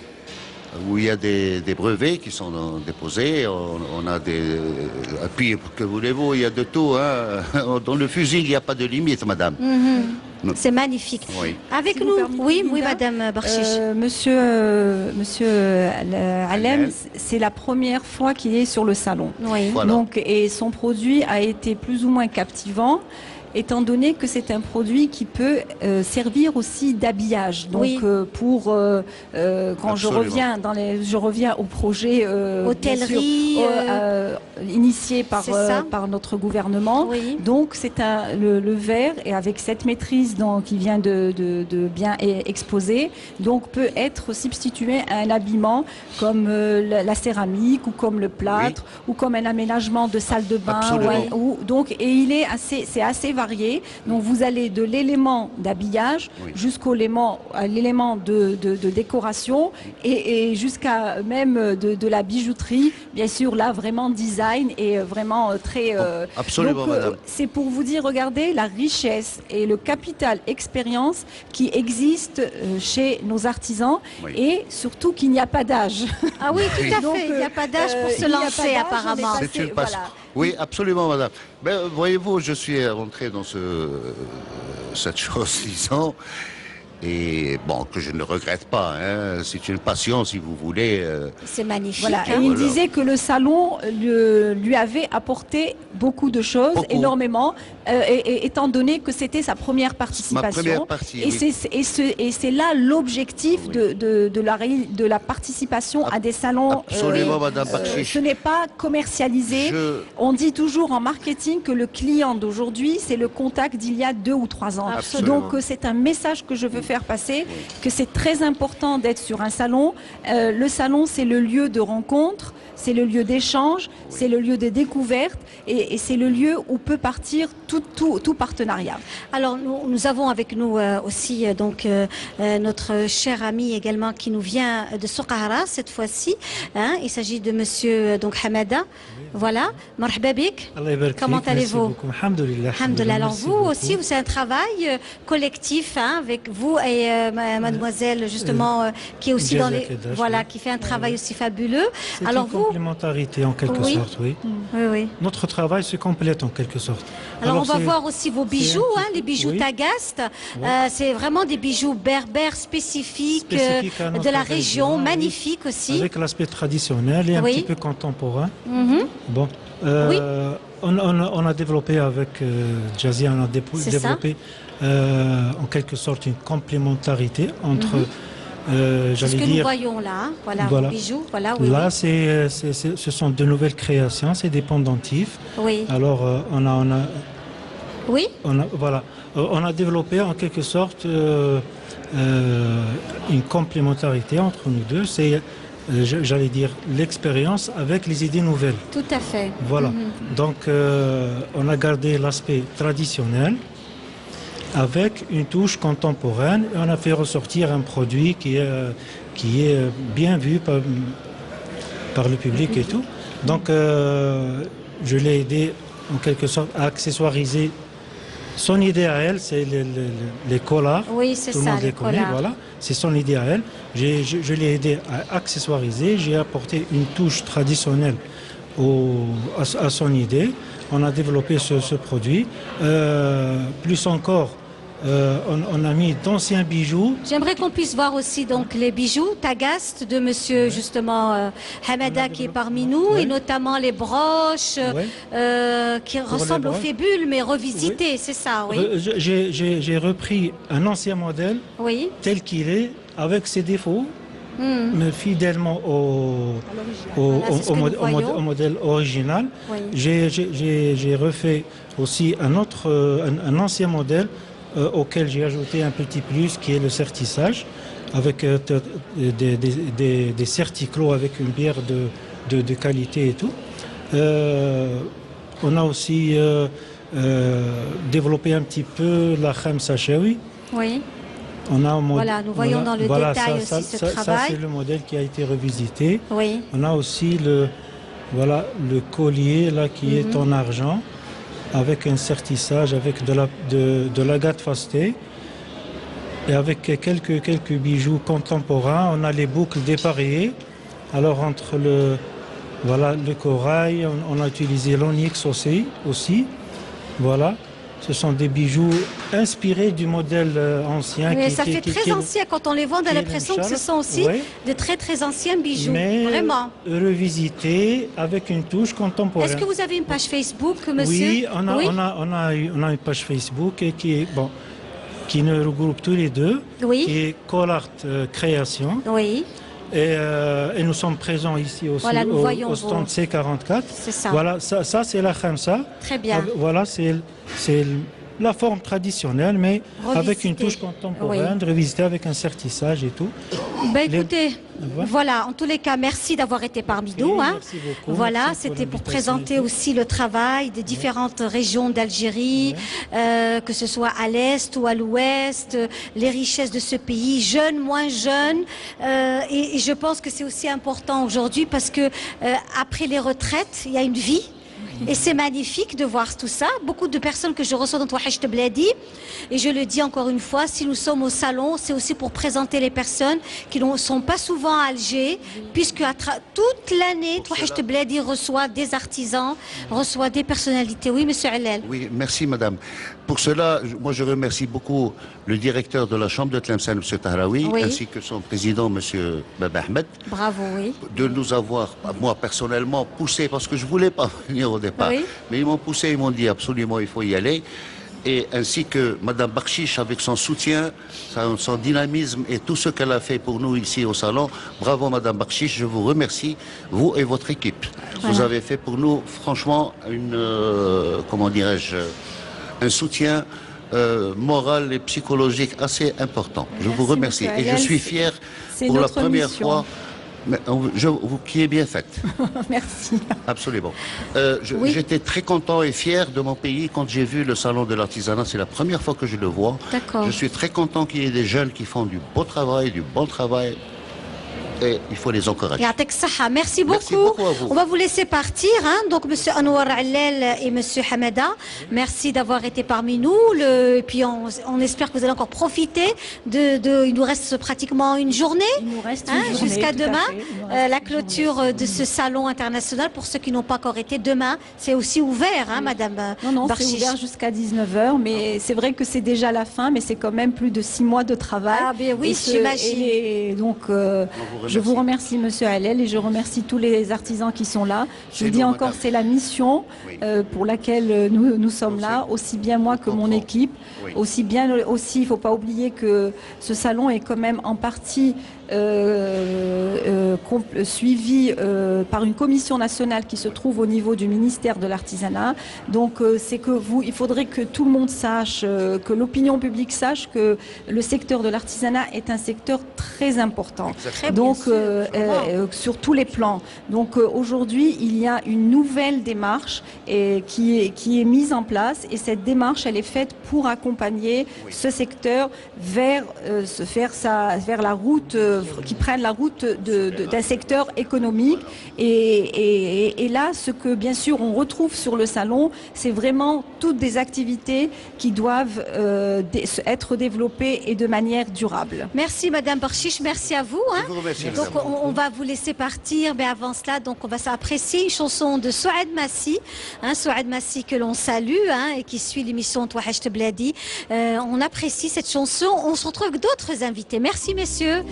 Où il y a des brevets qui sont déposés, on a des... Et puis, que voulez-vous, il y a de tout. Hein. Dans le fusing, il n'y a pas de limite, madame. C'est magnifique. Oui. Avec si nous, oui, madame Barchiche. Monsieur Allem, c'est la première fois qu'il est sur le salon. Oui. Voilà. Donc, et son produit a été plus ou moins captivant, étant donné que c'est un produit qui peut servir aussi d'habillage. Donc pour quand je reviens au projet hôtellerie initié par notre gouvernement. Oui. Donc c'est le verre, et avec cette maîtrise qui vient de bien exposer, donc peut être substitué à un habillement comme la céramique ou comme le plâtre ou comme un aménagement de salle de bain. Donc et c'est assez varié. Donc vous allez de l'élément d'habillage jusqu'au l'élément de décoration et jusqu'à même de la bijouterie, bien sûr là vraiment design et vraiment très absolument, madame. C'est pour vous dire, regardez la richesse et le capital expérience qui existe chez nos artisans et surtout qu'il n'y a pas d'âge. Ah oui, tout à fait, il n'y a pas d'âge pour se lancer apparemment. C'est une passion. Oui, absolument, madame. Ben, voyez-vous, je suis rentré dans cette chose, disons, et bon, que je ne regrette pas. Hein. C'est une passion, si vous voulez. C'est magnifique. Voilà. Et il disait que le salon lui avait apporté beaucoup de choses, énormément, étant donné que c'était sa première participation. Ma première partie, et c'est là l'objectif de la participation à des salons. Absolument, madame Barchiche. Ce n'est pas commercialisé. On dit toujours en marketing que le client d'aujourd'hui, c'est le contact d'il y a 2 ou 3 ans. Absolument. Donc c'est un message que je veux faire passer, que c'est très important d'être sur un salon. Le salon, c'est le lieu de rencontre, c'est le lieu d'échange, c'est le lieu de découverte et c'est le lieu où peut partir tout partenariat. Alors nous avons avec nous aussi notre cher ami également qui nous vient de Soukahra cette fois-ci. Hein, il s'agit de monsieur Hamada. Voilà. Marhaba bik. Comment allez-vous? Alhamdulillah. Alors vous aussi, c'est un travail collectif avec vous et mademoiselle justement qui est aussi qui fait un travail aussi fabuleux. Alors une complémentarité en quelque sorte, oui. Notre travail se complète en quelque sorte. Alors on va voir aussi vos bijoux, les bijoux Tagaste. C'est vraiment des bijoux berbères spécifiques de la région, magnifiques aussi. Avec l'aspect traditionnel et un petit peu contemporain. Bon, on a développé avec Jazia, on a développé en quelque sorte une complémentarité entre, c'est ce que nous voyons là, vos bijoux. Là, ce sont de nouvelles créations, c'est des pendentifs. Oui. Alors, on a Oui. On a développé en quelque sorte une complémentarité entre nous deux. C'est, j'allais dire, l'expérience avec les idées nouvelles. Tout à fait. Voilà. Donc, on a gardé l'aspect traditionnel avec une touche contemporaine et on a fait ressortir un produit qui est bien vu par le public et tout. Donc, je l'ai aidé en quelque sorte à accessoiriser son idée à elle, c'est les collards. Oui, c'est ça, les collards. Voilà, c'est son idée à elle. Je l'ai aidé à accessoiriser, j'ai apporté une touche traditionnelle à son idée. On a développé ce produit. Plus encore, on a mis d'anciens bijoux. J'aimerais qu'on puisse voir aussi donc les bijoux Tagast de monsieur justement Hamada qui est parmi nous, et notamment les broches qui ressemblent aux fébules mais revisitées, c'est ça, oui. J'ai repris un ancien modèle tel qu'il est, avec ses défauts, mais fidèlement au modèle original. Oui. J'ai refait aussi un ancien modèle auquel j'ai ajouté un petit plus qui est le sertissage avec des certiclos avec une bière de qualité et tout. On a aussi développé un petit peu la khamsa shawi. Oui. Voilà, nous voyons dans le détail aussi ce travail. Ça, c'est le modèle qui a été revisité. Oui. On a aussi le collier là qui est en argent, avec un sertissage, avec de l'agate fastée et avec quelques bijoux contemporains. On a les boucles dépareillées. Alors entre le corail, on a utilisé l'onyx aussi. Voilà. Ce sont des bijoux inspirés du modèle ancien. Oui, ça fait très ancien. Quand on les voit, on a l'impression que ce sont aussi de très très anciens bijoux. Mais vraiment. Revisités avec une touche contemporaine. Est-ce que vous avez une page Facebook, monsieur? Oui, on a une page Facebook qui nous regroupe tous les deux, qui est Collart Création. Oui. Et nous sommes présents ici aussi au stand C44. C'est ça. Voilà, ça c'est la khamsa. Très bien. Voilà, c'est la forme traditionnelle, mais avec une touche contemporaine, revisitée avec un sertissage et tout. Écoutez, voilà, en tous les cas, merci d'avoir été parmi nous. Merci beaucoup. Voilà, c'était pour présenter aussi le travail des différentes régions d'Algérie, que ce soit à l'est ou à l'ouest, les richesses de ce pays, jeunes, moins jeunes. Et je pense que c'est aussi important aujourd'hui parce que après les retraites, il y a une vie. Et c'est magnifique de voir tout ça. Beaucoup de personnes que je reçois dans Touahcht Bladi, et je le dis encore une fois, si nous sommes au salon, c'est aussi pour présenter les personnes qui ne sont pas souvent à Alger, puisque toute l'année, Touahcht Bladi reçoit des artisans, reçoit des personnalités. Oui, monsieur Allel. Oui, merci madame. Pour cela, moi je remercie beaucoup le directeur de la Chambre de Tlemcen, monsieur Tahraoui, ainsi que son président, monsieur Baba Ahmed. Bravo, oui. De nous avoir, moi personnellement, poussé, parce que je ne voulais pas venir au départ, mais ils m'ont poussé, ils m'ont dit absolument il faut y aller. Et ainsi que madame Bakshish avec son soutien, son dynamisme et tout ce qu'elle a fait pour nous ici au salon. Bravo madame Bakshish, je vous remercie, vous et votre équipe. Voilà. Vous avez fait pour nous franchement un soutien moral et psychologique assez important. Je vous remercie et je suis fier pour la première fois. Qui est bien faite. Merci. Absolument. J'étais très content et fier de mon pays quand j'ai vu le salon de l'artisanat. C'est la première fois que je le vois. Je suis très content qu'il y ait des jeunes qui font du beau travail, du bon travail. Et il faut les encourager. Merci beaucoup. On va vous laisser partir. Donc, monsieur Anwar Allel et monsieur Hamada, merci d'avoir été parmi nous. Et puis, on espère que vous allez encore profiter il nous reste pratiquement une journée. Il nous reste une journée, jusqu'à demain. La clôture de ce salon international, pour ceux qui n'ont pas encore été, demain, c'est aussi ouvert, madame Bakshish. C'est ouvert jusqu'à 19h, mais c'est vrai que c'est déjà la fin, mais c'est quand même plus de 6 mois de travail. Ah, bien oui, j'imagine. Et donc, je vous remercie, monsieur Allel, et je remercie tous les artisans qui sont là. Je vous dis encore, c'est la mission pour laquelle nous sommes là, aussi bien moi que mon équipe. Aussi, il ne faut pas oublier que ce salon est quand même en partie suivi par une commission nationale qui se trouve au niveau du ministère de l'Artisanat. Donc il faudrait que tout le monde sache, que l'opinion publique sache que le secteur de l'artisanat est un secteur très important. Donc sur tous les plans. Donc aujourd'hui, il y a une nouvelle démarche qui est mise en place, et cette démarche, elle est faite pour accompagner ce secteur vers la route, qui prenne la route d'un secteur économique. Et là, ce que bien sûr on retrouve sur le salon, c'est vraiment toutes des activités qui doivent être développées et de manière durable. Merci Madame Barchiche, merci à vous. Je vous remercie, donc on va vous laisser partir, mais avant cela, donc on va s'apprécier une chanson de Souad Massi, Souad Massi que l'on salue et qui suit l'émission Touachecht Bladi. On apprécie cette chanson. On se retrouve avec d'autres invités. Merci messieurs.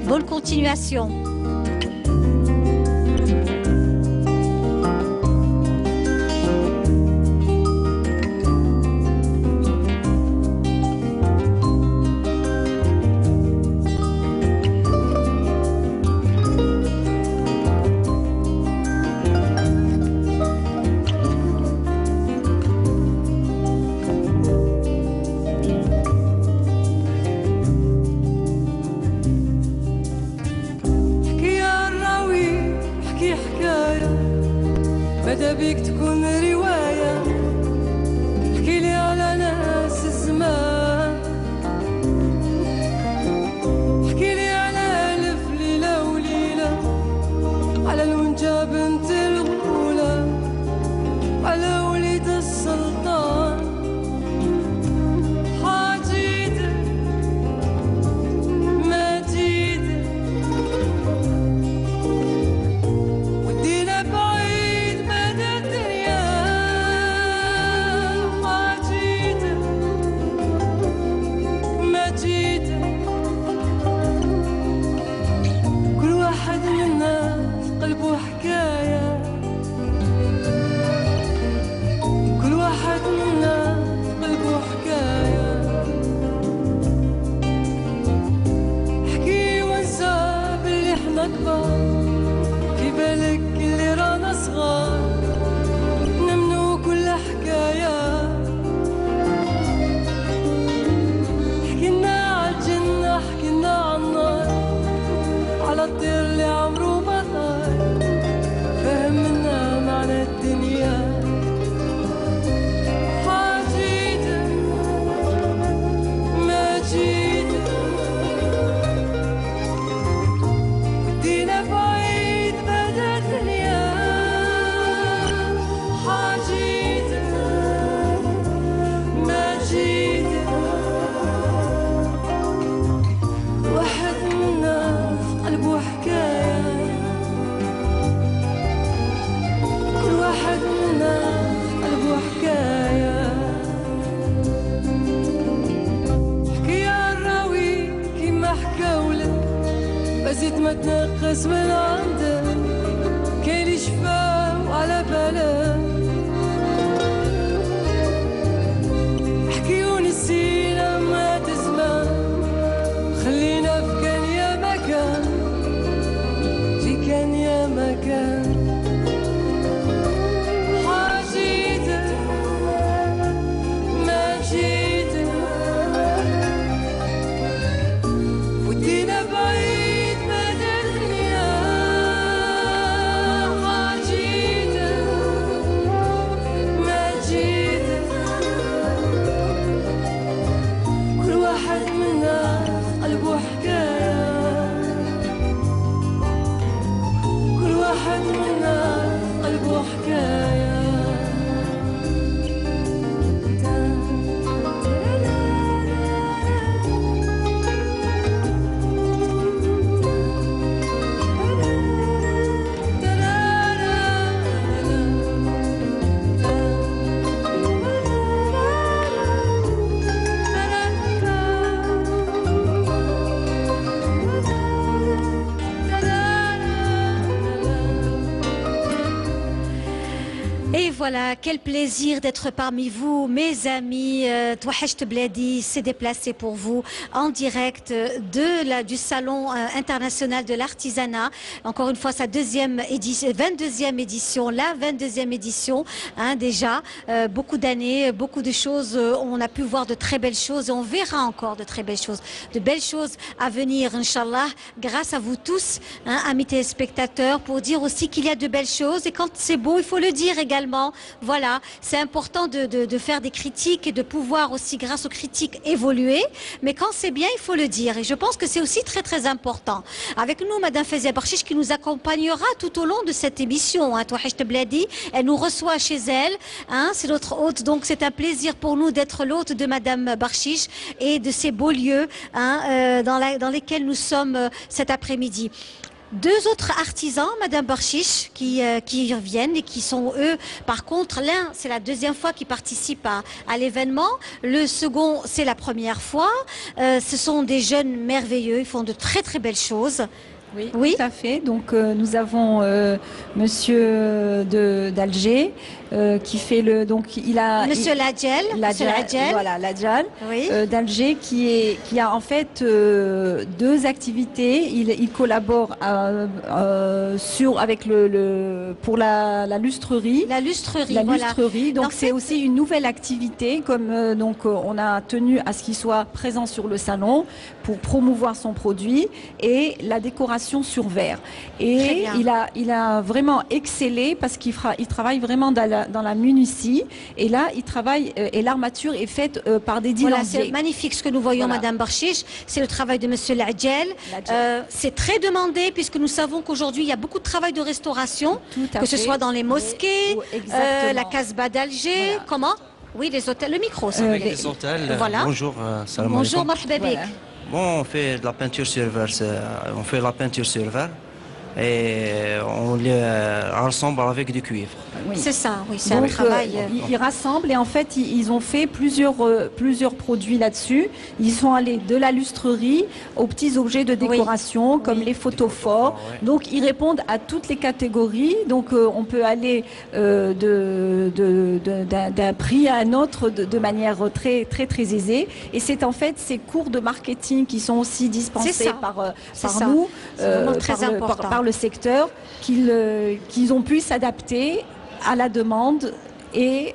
Bonne continuation. ماذا بيك تكون رواية احكي لي على ناس الزمان احكي لي على ألف ليلة وليلة على الونجة بنت الغولة على وليد السلطان حاجيدة مجيدة ودينا بعيد مدى الدنيا حاجيدة مجيدة كل واحد منا في قلبه حكاية Et voilà, quel plaisir d'être parmi vous, mes amis. Touachecht Bladi s'est déplacé pour vous en direct du Salon international de l'artisanat. Encore une fois, sa 22e édition, la 22e édition, hein, déjà. Beaucoup d'années, beaucoup de choses. On a pu voir de très belles choses et on verra encore de très belles choses. De belles choses à venir, Inch'Allah, grâce à vous tous, hein, amis téléspectateurs, pour dire aussi qu'il y a de belles choses. Et quand c'est beau, il faut le dire également. Voilà, c'est important de faire des critiques et de pouvoir aussi, grâce aux critiques, évoluer. Mais quand c'est bien, il faut le dire. Et je pense que c'est aussi très très important. Avec nous, Madame Fazia Barchiche, qui nous accompagnera tout au long de cette émission. Hein, Touachecht Bladi, elle nous reçoit chez elle. Hein, c'est notre hôte, donc c'est un plaisir pour nous d'être l'hôte de Madame Barchiche et de ces beaux lieux, hein, dans lesquels nous sommes cet après-midi. Deux autres artisans, Madame Barchiche, qui reviennent et qui sont eux. Par contre, l'un, c'est la deuxième fois qu'ils participent à l'événement. Le second, c'est la première fois. Ce sont des jeunes merveilleux. Ils font de très très belles choses. Oui, oui, tout à fait. Donc nous avons Monsieur d'Alger qui fait le Monsieur Ladjel, voilà Ladjel, oui. d'Alger qui a en fait deux activités. Il collabore avec pour la lustrerie. La lustrerie, lustrerie. Donc c'est aussi une nouvelle activité. Comme donc on a tenu à ce qu'il soit présent sur le salon pour promouvoir son produit et la décoration sur verre. Et il a vraiment excellé parce qu'il travaille vraiment dans la minutie. Et là, il travaille et l'armature est faite par des dilandiers. Voilà, c'est magnifique ce que nous voyons, voilà. Madame Barchiche. C'est le travail de Monsieur Ladjel. C'est très demandé puisque nous savons qu'aujourd'hui, il y a beaucoup de travail de restauration, que ce soit dans les mosquées, la Casbah d'Alger, voilà. Comment? Oui, les hôtels, le micro. Les hôtels, voilà. Bonjour, salam bonjour, alaikum. marhaba bik. Bon, on fait de la peinture sur verre, et on les rassemble avec du cuivre. Oui. C'est ça, oui, c'est un travail. Ils rassemblent et en fait ils ont fait plusieurs produits là-dessus. Ils sont allés de la lustrerie aux petits objets de décoration, oui. Comme les photophores. Oui. Donc ils répondent à toutes les catégories. Donc on peut aller d'un prix à un autre de manière très très très aisée. Et c'est en fait ces cours de marketing qui sont aussi dispensés par nous, par le secteur, qu'ils ont pu s'adapter à la demande et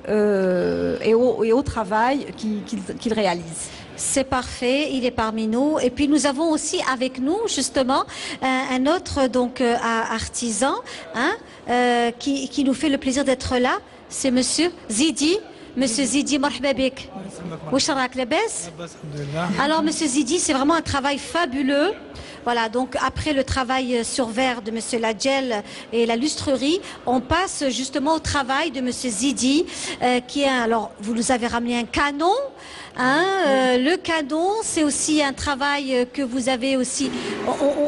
au travail qu'ils réalisent. C'est parfait, il est parmi nous. Et puis nous avons aussi avec nous justement un autre artisan, hein, qui nous fait le plaisir d'être là. C'est Monsieur Zidi. Monsieur Zidi, marhaba bik. Alors Monsieur Zidi, c'est vraiment un travail fabuleux. Voilà, donc après le travail sur verre de Monsieur Ladjel et la lustrerie, on passe justement au travail de Monsieur Zidi, qui est alors vous nous avez ramené un canon. Hein, le canon, c'est aussi un travail que vous avez aussi.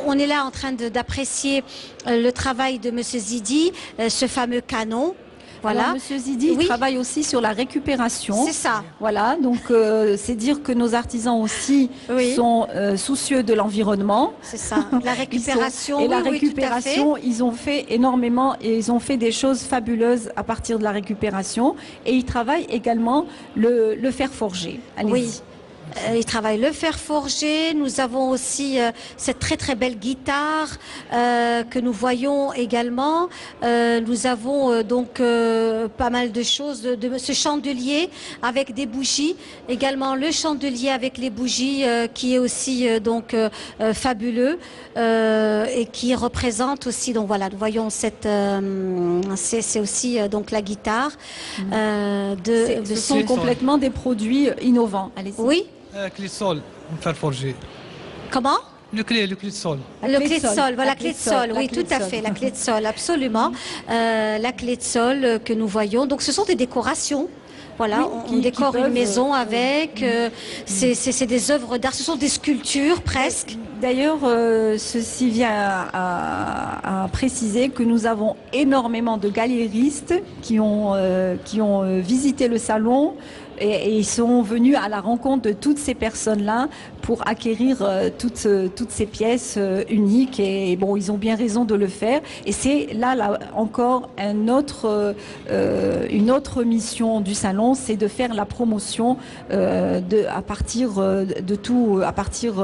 On est là en train d'apprécier le travail de Monsieur Zidi, ce fameux canon. Voilà. Alors, Monsieur Zidi travaille aussi sur la récupération. C'est ça. Voilà, donc c'est dire que nos artisans aussi sont soucieux de l'environnement. C'est ça. La récupération. La récupération, ils ont fait énormément et ils ont fait des choses fabuleuses à partir de la récupération. Et ils travaillent également le fer forgé. Allez-y. Oui. Ils travaillent le fer forgé. Nous avons aussi cette très très belle guitare que nous voyons également. Nous avons pas mal de choses de ce chandelier avec des bougies. Également le chandelier avec les bougies qui est aussi fabuleux et qui représente aussi. Donc voilà, nous voyons c'est aussi la guitare. Ce sont complètement des produits innovants. Allez-y. Oui. Clé de sol, fer forgé. Comment? Le clé de sol. Le clé de sol, voilà, clé de sol, oui, tout à fait, la clé de sol, absolument. La clé de sol que nous voyons. Donc, ce sont des décorations. Voilà, on décore une maison avec. C'est des œuvres d'art, ce sont des sculptures presque. D'ailleurs, ceci vient à préciser que nous avons énormément de galéristes qui ont visité le salon et ils sont venus à la rencontre de toutes ces personnes-là pour acquérir toutes ces pièces uniques et bon, ils ont bien raison de le faire. Et c'est là encore une autre mission du salon, c'est de faire la promotion à partir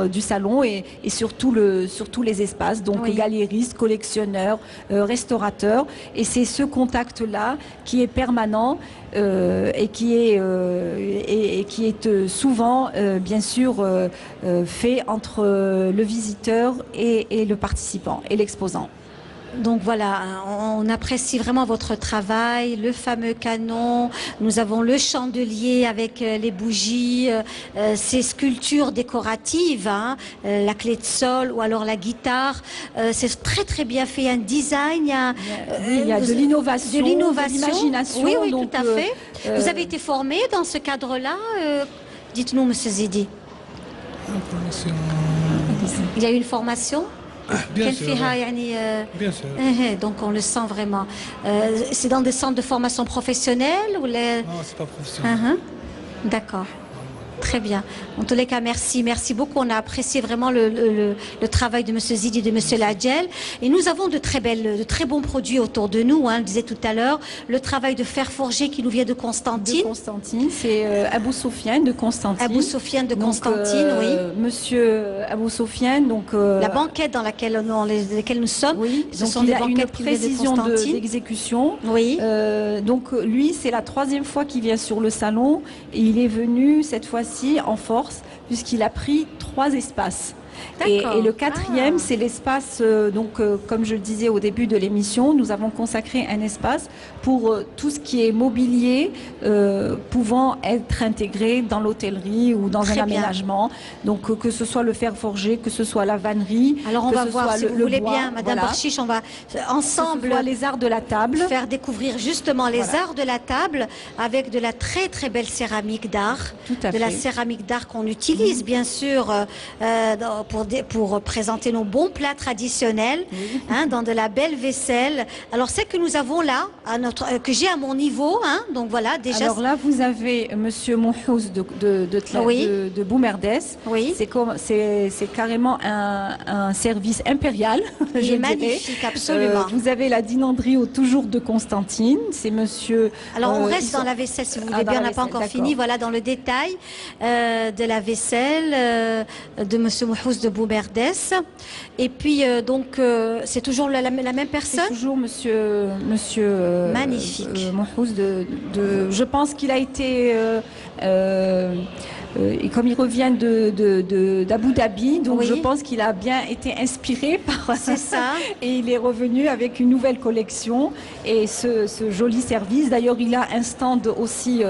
du salon et sur tous les espaces, donc Oui. galéristes, collectionneurs, restaurateurs. Et c'est ce contact-là qui est permanent et qui est souvent, bien sûr, fait entre le visiteur et le participant et l'exposant. Donc voilà, on apprécie vraiment votre travail, le fameux canon, nous avons le chandelier avec les bougies, ces sculptures décoratives, hein, la clé de sol ou alors la guitare, c'est très très bien fait, un design, il y a de l'innovation, de l'imagination. Oui, oui, donc, tout à fait. Vous avez été formé dans ce cadre-là, dites-nous, Monsieur Zidi. Il y a eu une formation? Bien sûr. Bien sûr. Donc on le sent vraiment. C'est dans des centres de formation professionnelle ou les... Non, c'est pas professionnel. D'accord. Très bien. En tous les cas, merci. Merci beaucoup. On a apprécié vraiment le travail de M. Zidi et de M. Ladjel. Et nous avons de très bons produits autour de nous. Hein, je le disais tout à l'heure. Le travail de fer forgé qui nous vient de Constantine. De Constantine, c'est Abou Sofiane de Constantine. Abou Sofiane de Constantine, oui. Monsieur Abou Sofiane, donc... la banquette dans laquelle nous sommes. Oui, ce donc sont il des a une banquettes qui viennent de précision Constantine. d'exécution. Oui. Donc lui, c'est la 3e fois qu'il vient sur le salon. Et il est venu cette fois-ci en force puisqu'il a pris 3 espaces. Et le 4e, c'est l'espace, comme je le disais au début de l'émission, nous avons consacré un espace pour tout ce qui est mobilier pouvant être intégré dans l'hôtellerie ou dans un aménagement. Donc que ce soit le fer forgé, que ce soit la vannerie. Alors on que va ce voir, soit si vous voulez bien, Madame Barchiche, on va ensemble les arts de la table, faire découvrir justement les arts de la table avec de la très très belle céramique d'art, la céramique d'art qu'on utilise bien sûr pour présenter nos bons plats traditionnels, hein, dans de la belle vaisselle. Alors celle que nous avons là, que j'ai à mon niveau, hein, donc voilà déjà. Alors là vous avez Monsieur Monhouz de Boumerdès. Oui. C'est carrément un service impérial. Il est magnifique, absolument. Vous avez la dinanderie toujours de Constantine. C'est Monsieur. Alors on reste dans la vaisselle si vous voulez bien. On n'a pas encore fini. Voilà dans le détail de la vaisselle de Monsieur Monhouz de Boumerdès. Et puis c'est toujours la même personne. C'est toujours Monsieur magnifique. Monhouz je pense qu'il a été et comme il revient d'Abu Dhabi, donc je pense qu'il a bien été inspiré par c'est ça. Et il est revenu avec une nouvelle collection et ce joli service. D'ailleurs, il a un stand aussi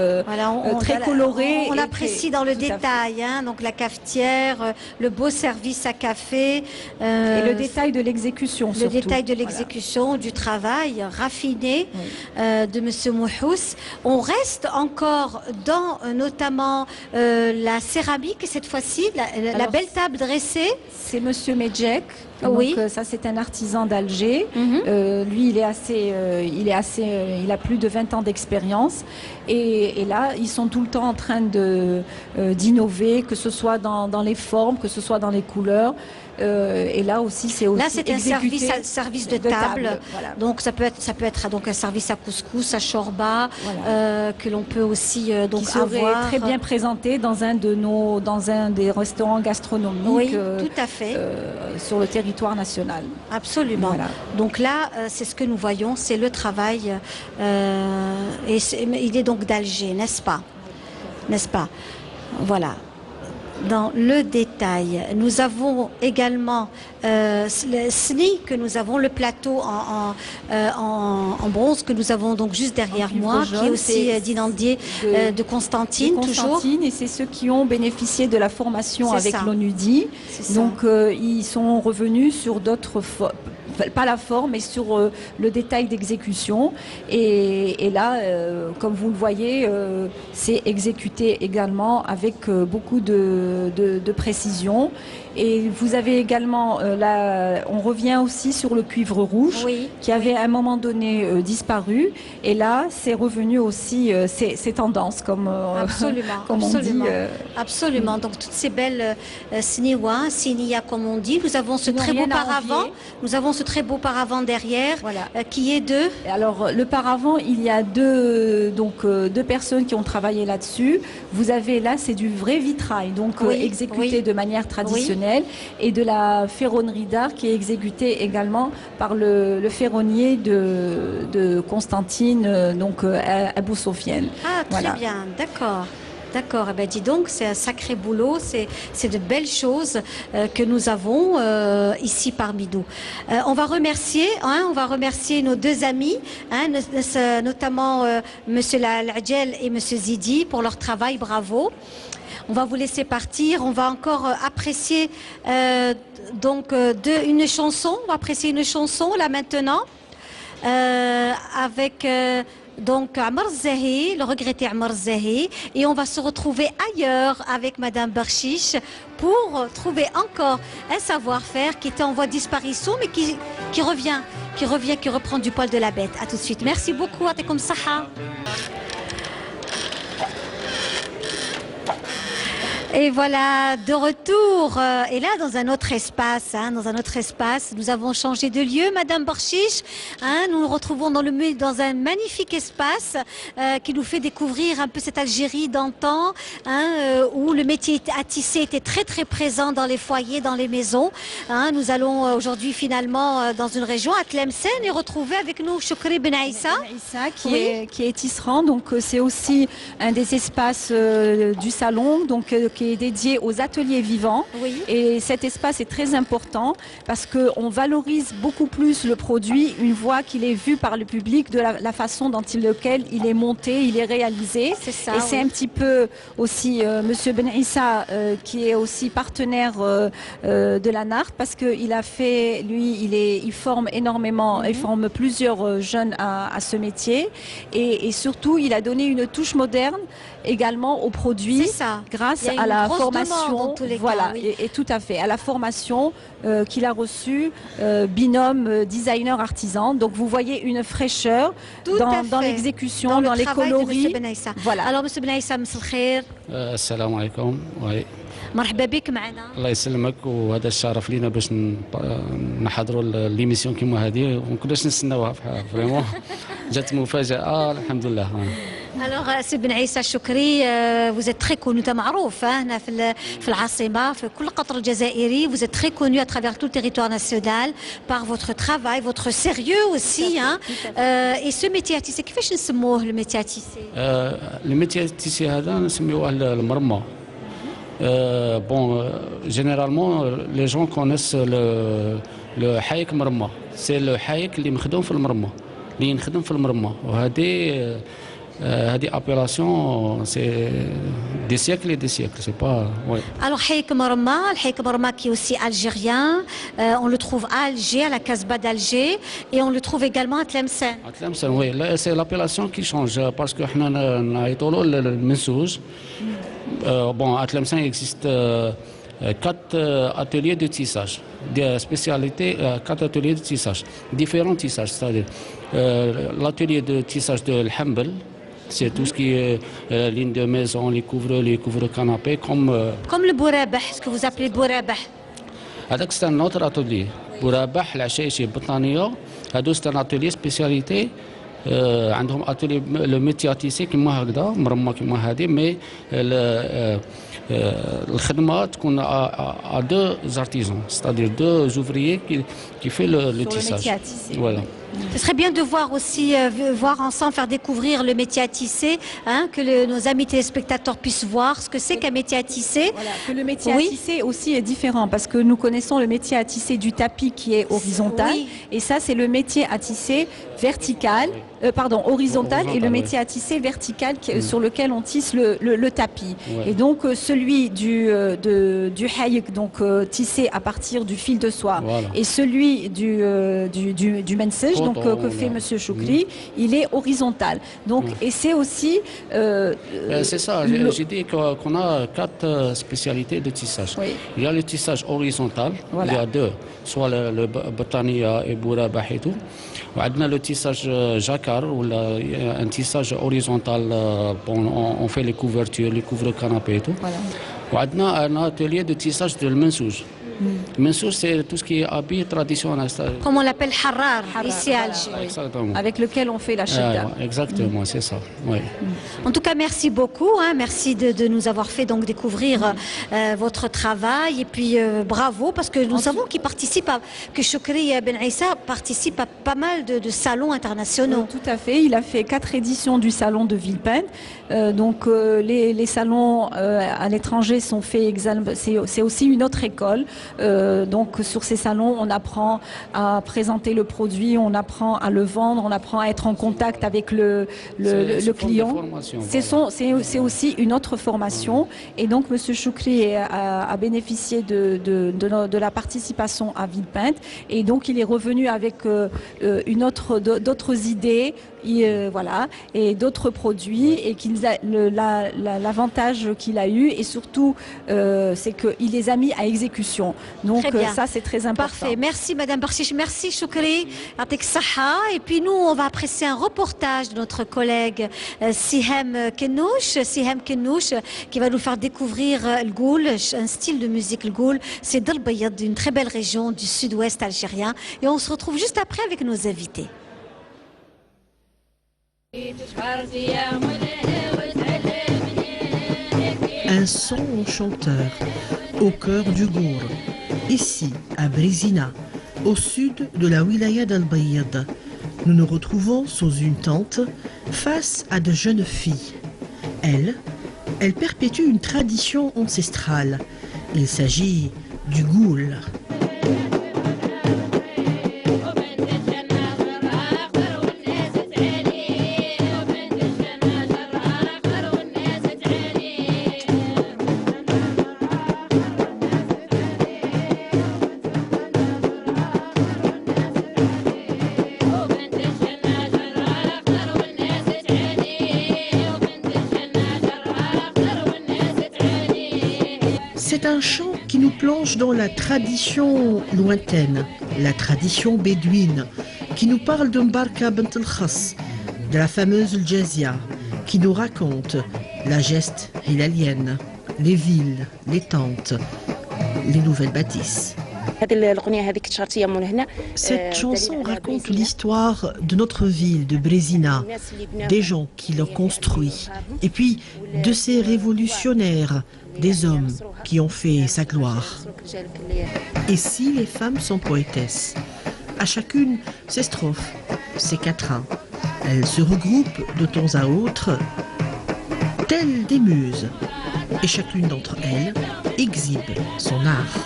très coloré. On l'apprécie dans le détail, hein, donc la cafetière, le beau service à café. Et le détail de l'exécution surtout. Le détail de l'exécution, du travail raffiné de Monsieur Monhouz. On reste encore dans notamment la céramique, cette fois-ci, la belle table dressée. C'est Monsieur Medjek. Oui. Donc, ça c'est un artisan d'Alger. Lui, il a plus de 20 ans d'expérience. Et là, ils sont tout le temps en train d'innover, que ce soit dans les formes, que ce soit dans les couleurs. Et là aussi, c'est aussi. Là, c'est un service de table. Voilà. Donc, ça peut être donc un service à couscous, à shorba, que l'on peut aussi qui serait avoir très bien présenté dans un des restaurants gastronomiques. Oui, tout à fait. Sur le territoire national. Absolument. Voilà. Donc là, c'est ce que nous voyons, c'est le travail. Et il est donc d'Alger, n'est-ce pas? N'est-ce pas? Voilà. Dans le détail, nous avons également le SNI, que nous avons le plateau en bronze que nous avons donc juste derrière moi, qui est aussi d'inandier de Constantine, toujours. Et c'est ceux qui ont bénéficié de la formation avec l'ONUDI. Donc ils sont revenus sur d'autres pas la forme, mais sur le détail d'exécution. Et là, comme vous le voyez, c'est exécuté également avec beaucoup de précision. Et vous avez également, on revient aussi sur le cuivre rouge, qui avait à un moment donné disparu. Et là, c'est revenu aussi, c'est tendance, comme on dit. Absolument. Donc toutes ces belles siniwa, sinia comme on dit. Nous avons ce très beau paravent. Nous avons ce très beau paravent derrière, qui est de... Alors le paravent, il y a deux personnes qui ont travaillé là-dessus. Vous avez là, c'est du vrai vitrail, donc exécuté de manière traditionnelle, et de la ferronnerie d'art qui est exécutée également par le ferronnier de Constantine, donc Abou Sofiane. Ah, très bien, d'accord. D'accord, eh ben dis donc, c'est un sacré boulot, c'est de belles choses que nous avons ici parmi nous. On va remercier nos deux amis, notamment Monsieur L'Adjel et Monsieur Zidi pour leur travail, bravo. On va vous laisser partir, on va encore apprécier une chanson, on va apprécier une chanson là maintenant avec... donc Amr Zahi, le regretté Amr Zahi, et on va se retrouver ailleurs avec Madame Barshish pour trouver encore un savoir-faire qui était en voie de disparition mais qui revient, qui reprend du poil de la bête. À tout de suite. Merci beaucoup. Atikum saha. Et voilà, de retour. Et là, dans un autre espace, nous avons changé de lieu, Madame Barshish. Nous nous retrouvons dans un magnifique espace qui nous fait découvrir un peu cette Algérie d'antan, où le métier à tisser était très très présent dans les foyers, dans les maisons. Nous allons aujourd'hui finalement dans une région, à Tlemcen, et retrouver avec nous Choukri Ben Aïssa. Qui est tisserand, donc c'est aussi un des espaces du salon, donc qui est dédié aux ateliers vivants. Et cet espace est très important parce qu'on valorise beaucoup plus le produit une fois qu'il est vu par le public, de la façon dont il est monté, il est réalisé. C'est ça, et c'est un petit peu aussi Monsieur Ben Issa qui est aussi partenaire de la NART, parce qu'il a fait, lui, il forme énormément, il forme plusieurs jeunes à ce métier, et surtout il a donné une touche moderne également au produit grâce à la formation, voilà, et tout à fait, à la formation qu'il a reçue, binôme designer artisan. Donc vous voyez une fraîcheur dans l'exécution, dans les coloris. Voilà. Alors Monsieur Ben Aïssa, مساء الخير. السلام عليكم. مرحبا بك معنا. الله يسلمك، وهذا الشرف لينا باش نحضروا ليميسيون كيما هذه، وما كناش نستناوها فريمون. جات مفاجأة الحمد لله. Alors, c'est Ben Aïssa Choukri, vous êtes très connu, معروف هنا في العاصمة في كل قطر الجزائري. Vous êtes très connu à travers tout le territoire national par votre travail, votre sérieux aussi. Et ce métier à tisser, كيفاش نسموه le métier à tisser? Le métier à tisser هذا نسميوه المرمى. Bon, généralement, les gens connaissent le حايك مرمى. C'est le حايك اللي مخدوم في المرمى، اللي ينخدم في المرمى. وهذه هذه appellation, c'est des siècles et des siècles, c'est pas... Ouais. Alors, Haïk Marma, qui est aussi algérien, on le trouve à Alger, à la Casbah d'Alger, et on le trouve également à Tlemcen. À Tlemcen, oui. C'est l'appellation qui change, parce que nous avons le mensouj. Bon, à Tlemcen, il existe 4 ateliers de tissage, des spécialités, 4 ateliers de tissage, différents tissages, c'est-à-dire l'atelier de tissage de l'Hambel. C'est tout ce qui est ligne de maison, les couvre-canapés, comme le bourabah, ce que vous appelez bourabah. C'est un autre atelier. Bourabah, العشايشي البطانية، هذا c'est un atelier spécialité. عندهم atelier le métier à tisser كيما هكذا مرمى كيما هذه، mais الخدمة تكون à 2 artisans, c'est-à-dire 2 ouvriers qui fait le tissage. Voilà. Ce serait bien de voir aussi, voir ensemble, faire découvrir le métier à tisser, que nos amis téléspectateurs puissent voir ce que c'est qu'un métier à tisser. Voilà, que le métier à tisser aussi est différent, parce que nous connaissons le métier à tisser du tapis qui est horizontal, et ça c'est le métier à tisser vertical, horizontal et le métier à tisser vertical sur lequel on tisse le tapis. Ouais. Et donc celui du hayek, donc tissé à partir du fil de soie, Voilà. et celui du mensej, donc que fait Monsieur Choukri, il est horizontal. Donc et c'est aussi c'est ça, j'ai dit qu'on a 4 spécialités de tissage. Oui. Il y a le tissage horizontal, Voilà. il y a 2, soit le Batania et Boura Bahitou. On a le tissage jacquard, ou un tissage horizontal, on fait les couvertures, les couvre-canapés et tout. Voilà. On a un atelier de tissage de mensouj. Mensouj, c'est tout ce qui est habit traditionnel. Comme on l'appelle harar, ici à Alger. Exactement. Avec lequel on fait la chedda. Exactement, c'est ça. Oui. En tout cas, merci beaucoup. Merci de nous avoir fait donc découvrir votre travail. Et puis bravo, parce que nous savons que Choukri Ben Issa participe à pas mal de salons internationaux. Tout à fait. Il a fait 4 éditions du salon de Villepinte. Donc les salons à l'étranger sont faits. C'est aussi une autre école. Donc sur ces salons, on apprend à présenter le produit, on apprend à le vendre, on apprend à être en contact avec le client. C'est aussi une autre formation. Et donc Monsieur Choukri a bénéficié de la participation à Villepinte. Et donc il est revenu avec d'autres idées. Voilà, et d'autres produits, et l'avantage qu'il a eu, et surtout c'est qu'il les a mis à exécution. Donc ça c'est très important. Parfait, merci Madame Barshish, merci Choukri, Atik Saha. Et puis nous on va apprécier un reportage de notre collègue Siham Kenouch qui va nous faire découvrir le Goul, un style de musique, le Goul. C'est Dalbayad, d'une très belle région du sud-ouest algérien, et on se retrouve juste après avec nos invités. Un son enchanteur au cœur du Gour, ici à Brézina, au sud de la wilaya d'Al-Bayad. Nous nous retrouvons sous une tente face à de jeunes filles. Elles perpétuent une tradition ancestrale. Il s'agit du Goul. C'est un chant qui nous plonge dans la tradition lointaine, la tradition bédouine, qui nous parle de Mbarka Bent el-Khass, de la fameuse Jazia, qui nous raconte la geste hilalienne, les villes, les tentes, les nouvelles bâtisses. Cette chanson raconte l'histoire de notre ville, de Brézina, des gens qui l'ont construit, et puis de ces révolutionnaires, des hommes qui ont fait sa gloire. Ici, les femmes sont poétesses. À chacune, ses strophes, ses quatrains. Elles se regroupent de temps à autre, telles des muses. Et chacune d'entre elles exhibe son art.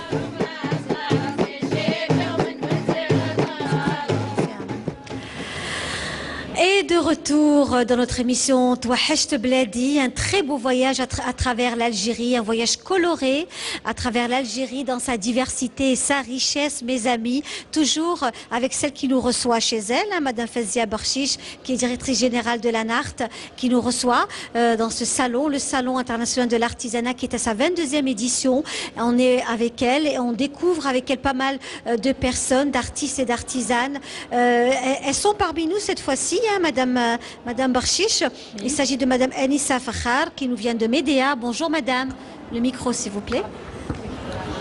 Et de retour dans notre émission Touahecht Bladi, un très beau voyage à travers l'Algérie, un voyage coloré à travers l'Algérie dans sa diversité et sa richesse, mes amis, toujours avec celle qui nous reçoit chez elle, Madame Fazia Barshish, qui est directrice générale de la NART, qui nous reçoit dans ce salon, le Salon international de l'artisanat qui est à sa 22e édition. On est avec elle et on découvre avec elle pas mal de personnes, d'artistes et d'artisanes. Elles sont parmi nous cette fois-ci, Madame Barshish. Il s'agit de Madame Anissa Fakhar qui nous vient de Médéa. Bonjour Madame, le micro s'il vous plaît.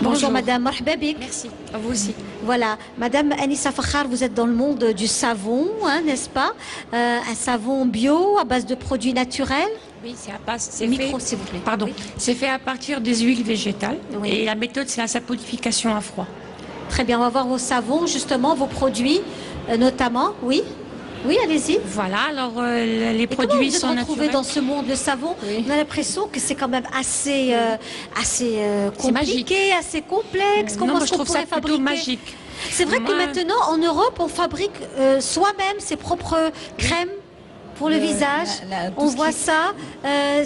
Bonjour Madame, marhaba bik. Merci, à vous aussi. Voilà, Madame Anissa Fakhar, vous êtes dans le monde du savon, n'est-ce pas? Un savon bio à base de produits naturels. Oui, c'est à base. Micro, s'il vous plaît. Pardon. Oui. C'est fait à partir des huiles végétales. Oui. Et la méthode, c'est la saponification à froid. Très bien, on va voir vos savons, justement, vos produits, notamment. Oui. Oui, allez-y. Voilà, alors les produits sont naturels. Retrouvés dans ce monde le savon. Oui. On a l'impression que c'est quand même assez compliqué, assez complexe. Comment je trouve ça plutôt magique. C'est vrai que maintenant, en Europe, on fabrique soi-même ses propres crèmes. pour le visage. On voit ça.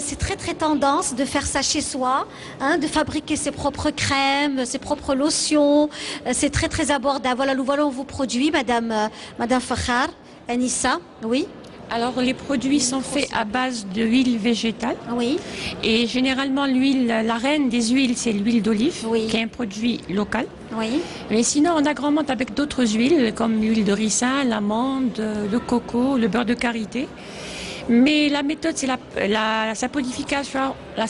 C'est très très tendance de faire ça chez soi, hein, de fabriquer ses propres crèmes, ses propres lotions. C'est très très abordable. Voilà, nous voilà vos produits, Madame Fakhar, Anissa. Oui. Alors, les produits sont faits à base d'huile végétale. Oui. Et généralement, l'huile, la reine des huiles, c'est l'huile d'olive, qui est un produit local. Oui. Mais sinon, on agrémente avec d'autres huiles, comme l'huile de ricin, l'amande, le coco, le beurre de karité. Mais la méthode, c'est la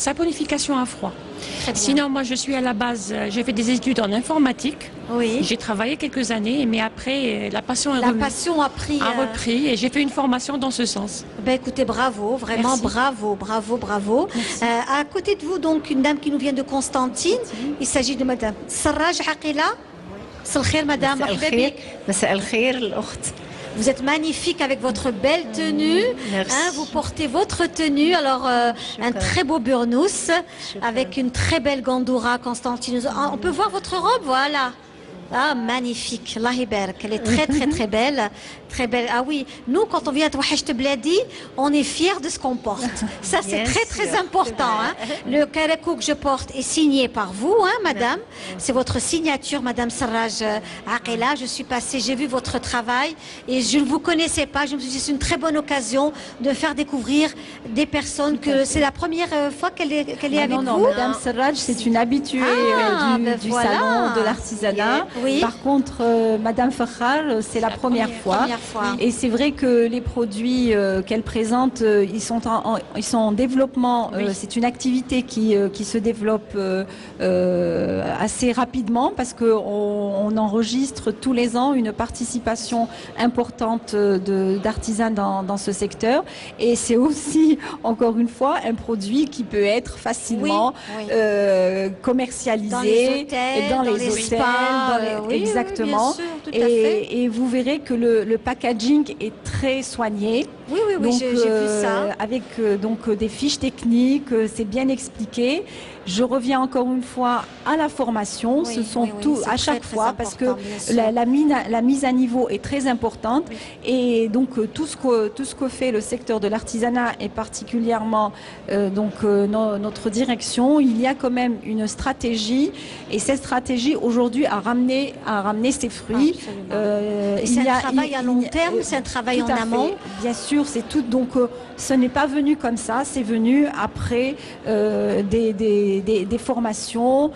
saponification à froid. Sinon, moi, je suis à la base, j'ai fait des études en informatique. Oui. J'ai travaillé quelques années, mais après, la passion a repris et j'ai fait une formation dans ce sens. Ben écoutez, bravo, vraiment. Merci. bravo. À côté de vous, donc, une dame qui nous vient de Constantine. Il s'agit de Madame Sarraj Aqila. مساء الخير Madame. مساء الخير الأخت. Vous êtes magnifique avec votre belle tenue. Hein, vous portez votre tenue. Alors, un très beau burnous avec une très belle gandoura, Constantine. On peut voir votre robe, voilà. Ah, magnifique. Allah يبارك. Elle est très, très, très belle. Très belle. Ah oui, nous, quand on vient à Touhacht Bladi, on est fiers de ce qu'on porte. Ça, c'est très, très important. Hein. Le karakou que je porte est signé par vous, hein, madame. C'est votre signature, Madame Sarraj Aqila. Je suis passée, j'ai vu votre travail et je ne vous connaissais pas. Je me suis dit, c'est une très bonne occasion de faire découvrir des personnes que c'est la première fois qu'elle est avec vous. Non, Madame Sarraj, c'est une habituée du salon de l'artisanat. Oui. Par contre, Madame Fakhar, c'est la première fois. Et c'est vrai que les produits qu'elle présente, ils sont en développement. C'est une activité qui se développe assez rapidement parce qu'on enregistre tous les ans une participation importante d'artisans dans ce secteur. Et c'est aussi, encore une fois, un produit qui peut être facilement commercialisé dans les hôtels, exactement. Bien sûr, tout à fait. Et vous verrez que le packaging est très soigné. Oui, j'ai vu ça. Avec donc des fiches techniques, c'est bien expliqué. Je reviens encore une fois à la formation. Ce sont tout à chaque fois parce que la mise à niveau est très importante. Et donc tout ce que fait le secteur de l'artisanat et particulièrement notre direction, il y a quand même une stratégie. Et cette stratégie aujourd'hui a ramené ses fruits. C'est un travail à long terme, c'est un travail en amont. Bien sûr, c'est tout. Donc ce n'est pas venu comme ça, c'est venu après des formations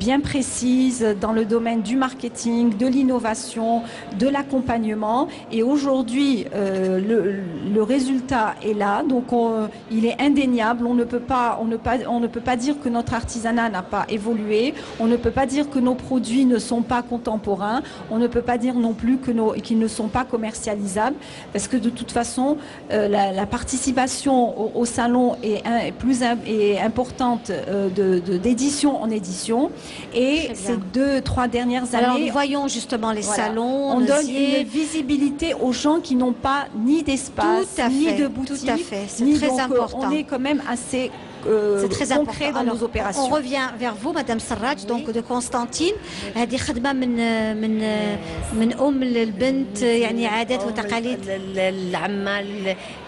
bien précises dans le domaine du marketing, de l'innovation, de l'accompagnement. Et aujourd'hui, le résultat est là. Donc il est indéniable. On ne peut pas dire que notre artisanat n'a pas évolué. On ne peut pas dire que nos produits ne sont pas contemporains. On ne peut pas dire non plus qu'ils ne sont pas commercialisables. Parce que de toute façon, la participation au salon est importante d'édition en édition. Et ces 2-3 dernières années... Alors nous voyons justement les salons. On donne une visibilité aux gens qui n'ont pas ni d'espace, ni de boutique. Tout à fait, c'est très important. On est quand même assez... c'est très concret dans nos opérations. On revient vers vous, Madame Sarraj, donc de Constantine. هذه خدمة من أم البنت يعني عادات وتقاليد. العمة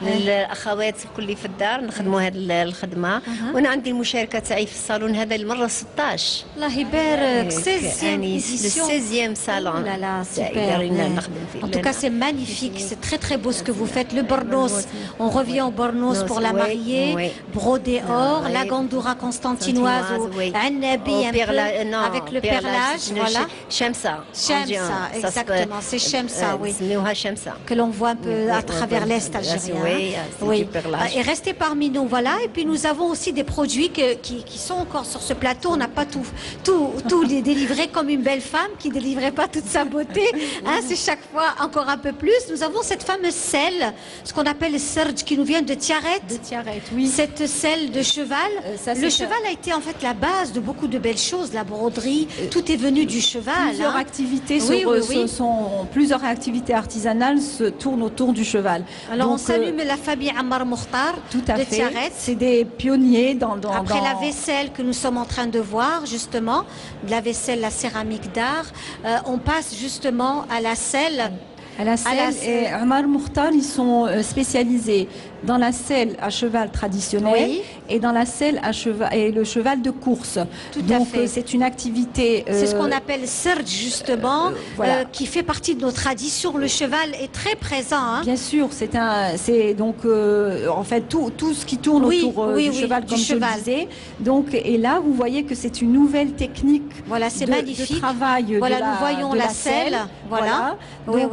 الأخوات كل في الدار نخدموا هذه الخدمة. وأنا عندي المشاركة تاعي في الصالون هذا المرة 16. الله يبارك. 16e salon. Là là, super. En tout cas, c'est magnifique, c'est très très beau ce que vous faites. Le bornos, on revient au bornos pour la mariée, brodé or. La gandoura constantinoise ou annabi avec le perlage, voilà. Shamsa, exactement, c'est Shamsa, oui. Que l'on voit un peu à travers l'Est algérien. Oui. Et restez parmi nous, voilà. Et puis nous avons aussi des produits qui sont encore sur ce plateau. On n'a pas tout délivré comme une belle femme qui ne délivrait pas toute sa beauté. Hein, c'est chaque fois encore un peu plus. Nous avons cette fameuse selle, ce qu'on appelle le serge, qui nous vient de Tiaret. Oui. Cette selle de cheval. Le cheval a été en fait la base de beaucoup de belles choses, la broderie, tout est venu du cheval. Plusieurs activités artisanales se tournent autour du cheval. Alors on salue la famille Ammar Mokhtar de Tiaret. C'est des pionniers Après la vaisselle que nous sommes en train de voir, justement, de la vaisselle, la céramique d'art, on passe justement à la selle. À la selle, et Omar Mokhtar, ils sont spécialisés dans la selle à cheval traditionnel et dans la selle à cheval et le cheval de course. Donc c'est une activité. C'est ce qu'on appelle serge justement, qui fait partie de nos traditions. Le cheval est très présent. Hein. Bien sûr, c'est donc en fait tout ce qui tourne autour du cheval, comme je le disais. Donc et là vous voyez que c'est une nouvelle technique. Voilà, c'est magnifique. De travail. Voilà, nous voyons la selle. Voilà. Donc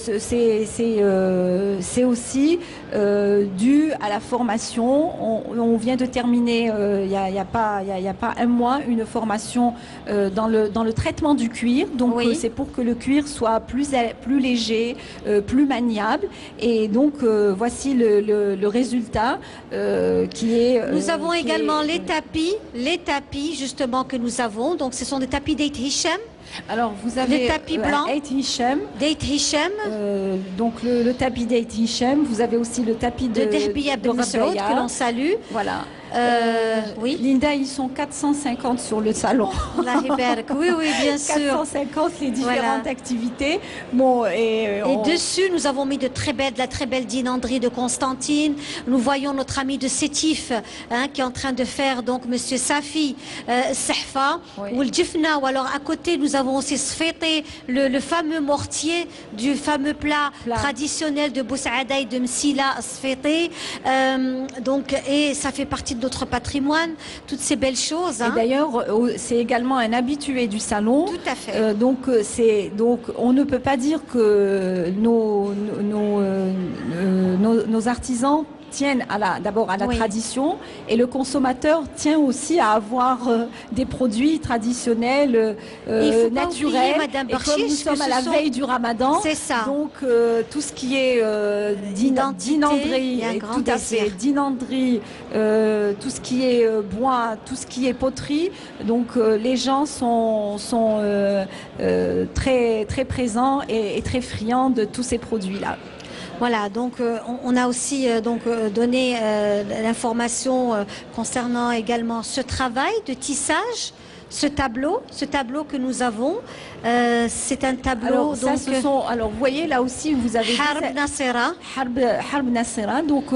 c'est aussi dû à la formation. On vient de terminer il y a pas un mois une formation dans le traitement du cuir. Donc c'est pour que le cuir soit plus léger, plus maniable. Et donc voici le résultat qui est. Nous avons également les tapis justement que nous avons. Donc ce sont des tapis d'Eit Hichem. Alors vous avez les tapis blancs Eit Hichem. Donc le tapis d'Eit Hichem. Vous avez aussi le tapis de Dehbiya Ben Saoud que l'on salue. Voilà. Linda, ils sont 450 sur le salon. Oui, bien sûr. 450 les différentes activités. Bon, et dessus, nous avons mis de la très belle dinanderie de Constantine. Nous voyons notre ami de Sétif qui est en train de faire donc Monsieur Safi Sahfa ou le Djifna. Ou alors à côté, nous avons aussi Sfété, le fameux mortier du fameux plat traditionnel de Boussaada et de Msila Sfété. Donc, et ça fait partie de notre patrimoine, toutes ces belles choses. Et d'ailleurs, c'est également un habitué du salon. Tout à fait. Donc on ne peut pas dire que nos artisans tiennent d'abord à la tradition, et le consommateur tient aussi à avoir des produits traditionnels, naturels. Madame et comme nous sommes à la veille du Ramadan, donc tout ce qui est dinanderie, tout à fait, dinanderie, tout ce qui est bois, tout ce qui est poterie, donc les gens sont très très présents et très friands de tous ces produits-là. Voilà, donc on a aussi donné l'information concernant également ce travail de tissage, ce tableau que nous avons. C'est un tableau. Alors vous voyez là aussi vous avez Harb Nasera. Harb Nasera. Donc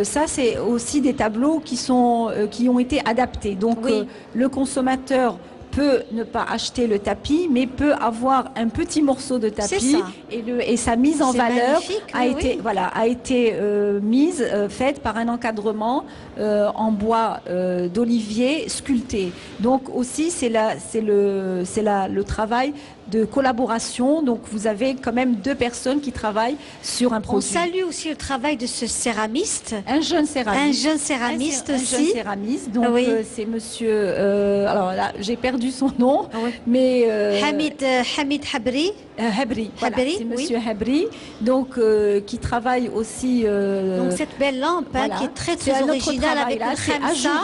ça c'est aussi des tableaux qui ont été adaptés. Donc le consommateur peut ne pas acheter le tapis, mais peut avoir un petit morceau de tapis et sa mise en valeur a été faite par un encadrement en bois d'olivier sculpté. Donc aussi c'est le travail de collaboration. Donc vous avez quand même deux personnes qui travaillent sur un produit. On salue aussi le travail de ce céramiste. Un jeune céramiste aussi. Donc c'est monsieur alors là j'ai perdu son nom, mais Hamid Habri. Voilà, c'est monsieur Habri, donc qui travaille aussi. Donc cette belle lampe qui est très originale avec le khamsa,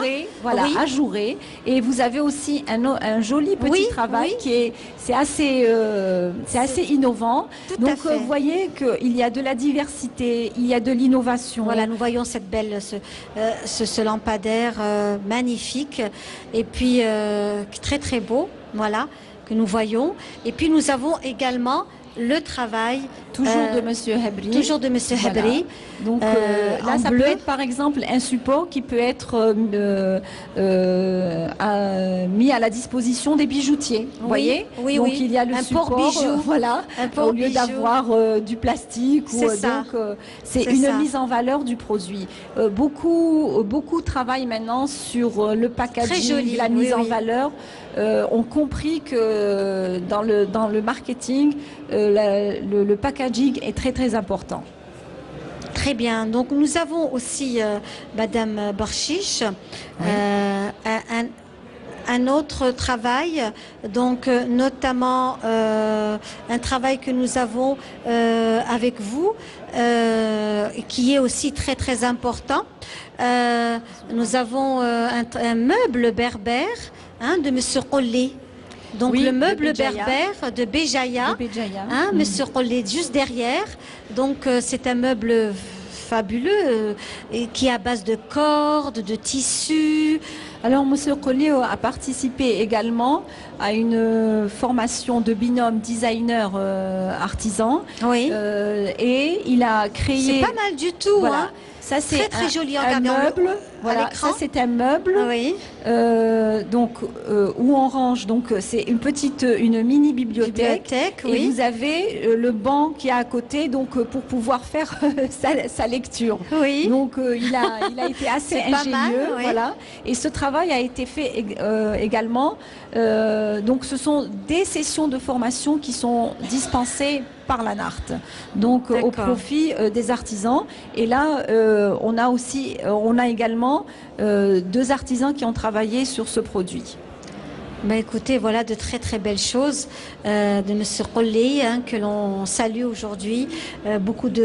ajouré. Et vous avez aussi un joli petit travail c'est assez innovant. Donc vous voyez qu'il y a de la diversité, il y a de l'innovation. Voilà, nous voyons cette belle ce lampadaire magnifique et puis très très beau, voilà, que nous voyons. Et puis nous avons également le travail toujours de Monsieur Habri. Donc là, ça peut être par exemple un support qui peut être mis à la donc des bijoutiers. Vous voyez. Donc il y a le support, au lieu d'avoir du plastique. C'est une mise en valeur du produit. Beaucoup travaillent maintenant sur le packaging, la mise en valeur. Ont compris que dans le marketing, le packaging est très très important. Très bien. Donc nous avons aussi, Madame Barshish, un autre travail, donc notamment un travail que nous avons avec vous, qui est aussi très très important. Nous avons un meuble berbère de Monsieur Qolli. Donc le meuble berbère de Béjaïa, Monsieur Qolli juste derrière. Donc c'est un meuble fabuleux et qui est à base de cordes, de tissus. Alors, M. Collier a participé également à une formation de binôme designer-artisan. Oui. Et il a créé... C'est pas mal du tout, voilà. hein. Ça, c'est très très joli. un meuble. Voilà, ça c'est un meuble. Oui. Où on range. Donc c'est une mini bibliothèque. Oui. Et vous avez le banc qui est à côté, donc pour pouvoir faire sa lecture. Oui. Donc il a été assez ingénieux. Mal, oui. Voilà. Et ce travail a été fait également. Donc ce sont des sessions de formation qui sont dispensées par la NART, donc au profit des artisans. Et là, on a également 2 artisans qui ont travaillé sur ce produit. Ben écoutez, voilà de très très belles choses de M. Collier que l'on salue aujourd'hui. Beaucoup de...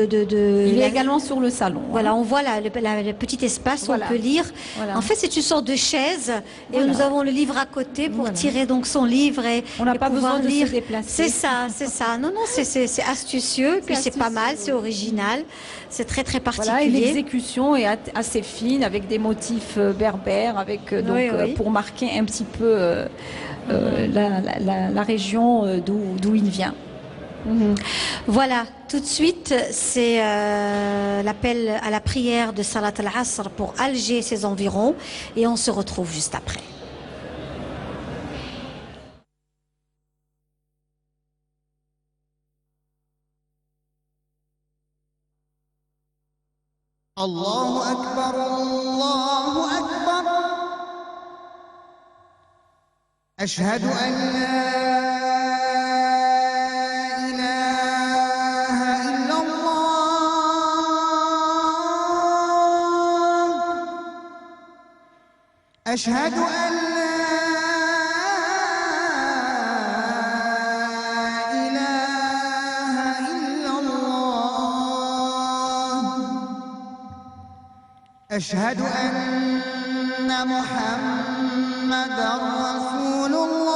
Il est également sur le salon. Voilà, on voit le petit espace où on peut lire. Voilà. En fait, c'est une sorte de chaise et nous avons le livre à côté pour tirer donc son livre et on n'a pas besoin de lire. Se déplacer. C'est ça, c'est ça. Non, c'est astucieux, puis c'est pas mal, c'est original, c'est très très particulier. Voilà, et l'exécution est assez fine avec des motifs berbères, avec pour marquer un petit peu la région d'où il vient. Voilà, tout de suite, c'est l'appel à la prière de Salat al-Asr pour Alger et ses environs, et on se retrouve juste après. Allahu Akbar, Allahu Akbar. أشهد أن لا إله إلا الله. أشهد أن لا إله إلا الله. أشهد أن محمدًا رسول الله.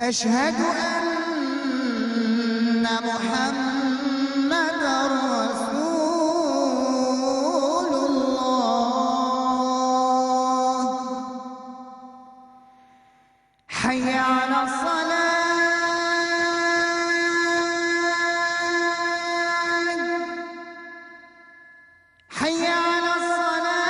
أشهد أن محمدًا رسول الله. حي على الصلاة. حي على الصلاة.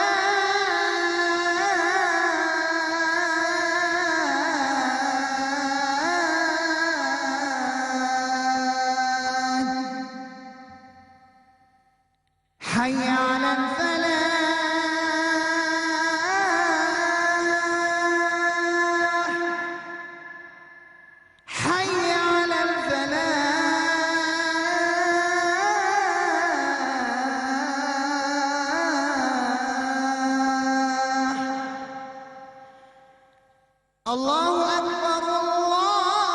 حي على الفلاح. حي على الفلاح. الله أكبر، الله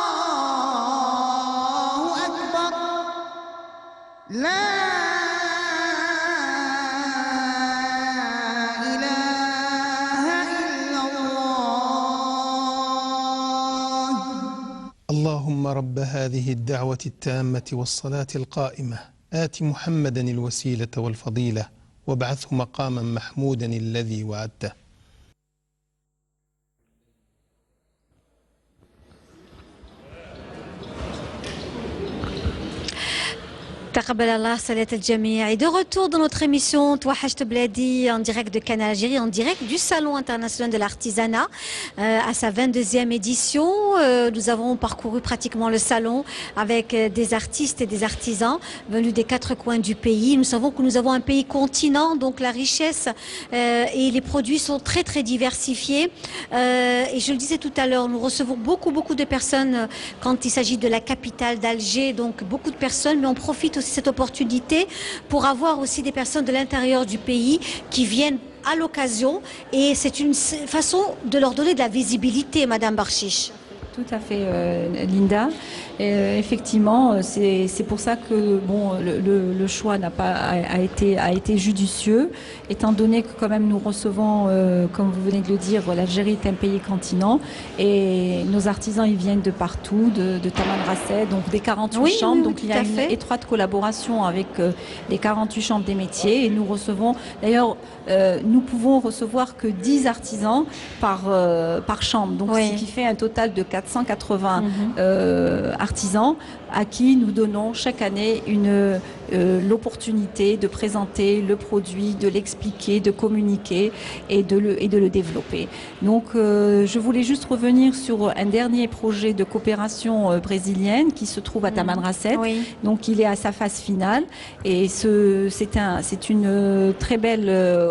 أكبر. لا إله إلا الله. اللهم رب هذه الدعوة التامة والصلاة القائمة آت محمدا الوسيلة والفضيلة وابعثه مقاما محمودا الذي وعدته. تقبل الله صلاة الجميع. Et de retour dans notre émission Touahajt Bladi en direct de Canal Algérie, en direct du Salon international de l'artisanat à sa 22e édition. Nous avons parcouru pratiquement le salon avec des artistes et des artisans venus des 4 coins du pays. Nous savons que nous avons un pays continent, donc la richesse et les produits sont très très diversifiés. Et je le disais tout à l'heure, nous recevons beaucoup de personnes quand il s'agit de la capitale d'Alger, donc beaucoup de personnes, mais on profite aussi de cette opportunité pour avoir aussi des personnes de l'intérieur du pays qui viennent à l'occasion, et c'est une façon de leur donner de la visibilité, Madame Barchiche. Tout à fait, Linda. Effectivement, c'est pour ça que bon, le choix n'a pas a été judicieux, étant donné que quand même nous recevons, comme vous venez de le dire, l'Algérie est un pays continent et nos artisans ils viennent de partout, de Tamanrasset, donc des 48 chambres. Donc il y a une étroite collaboration avec les 48 chambres des métiers et nous recevons. D'ailleurs, nous pouvons recevoir que 10 artisans par chambre, donc ce qui fait un total de 480 artisans à qui nous donnons chaque année l'opportunité de présenter le produit, de l'expliquer, de communiquer et de le développer. Donc je voulais juste revenir sur un dernier projet de coopération brésilienne qui se trouve à Tamanrasset. Donc il est à sa phase finale et c'est une très belle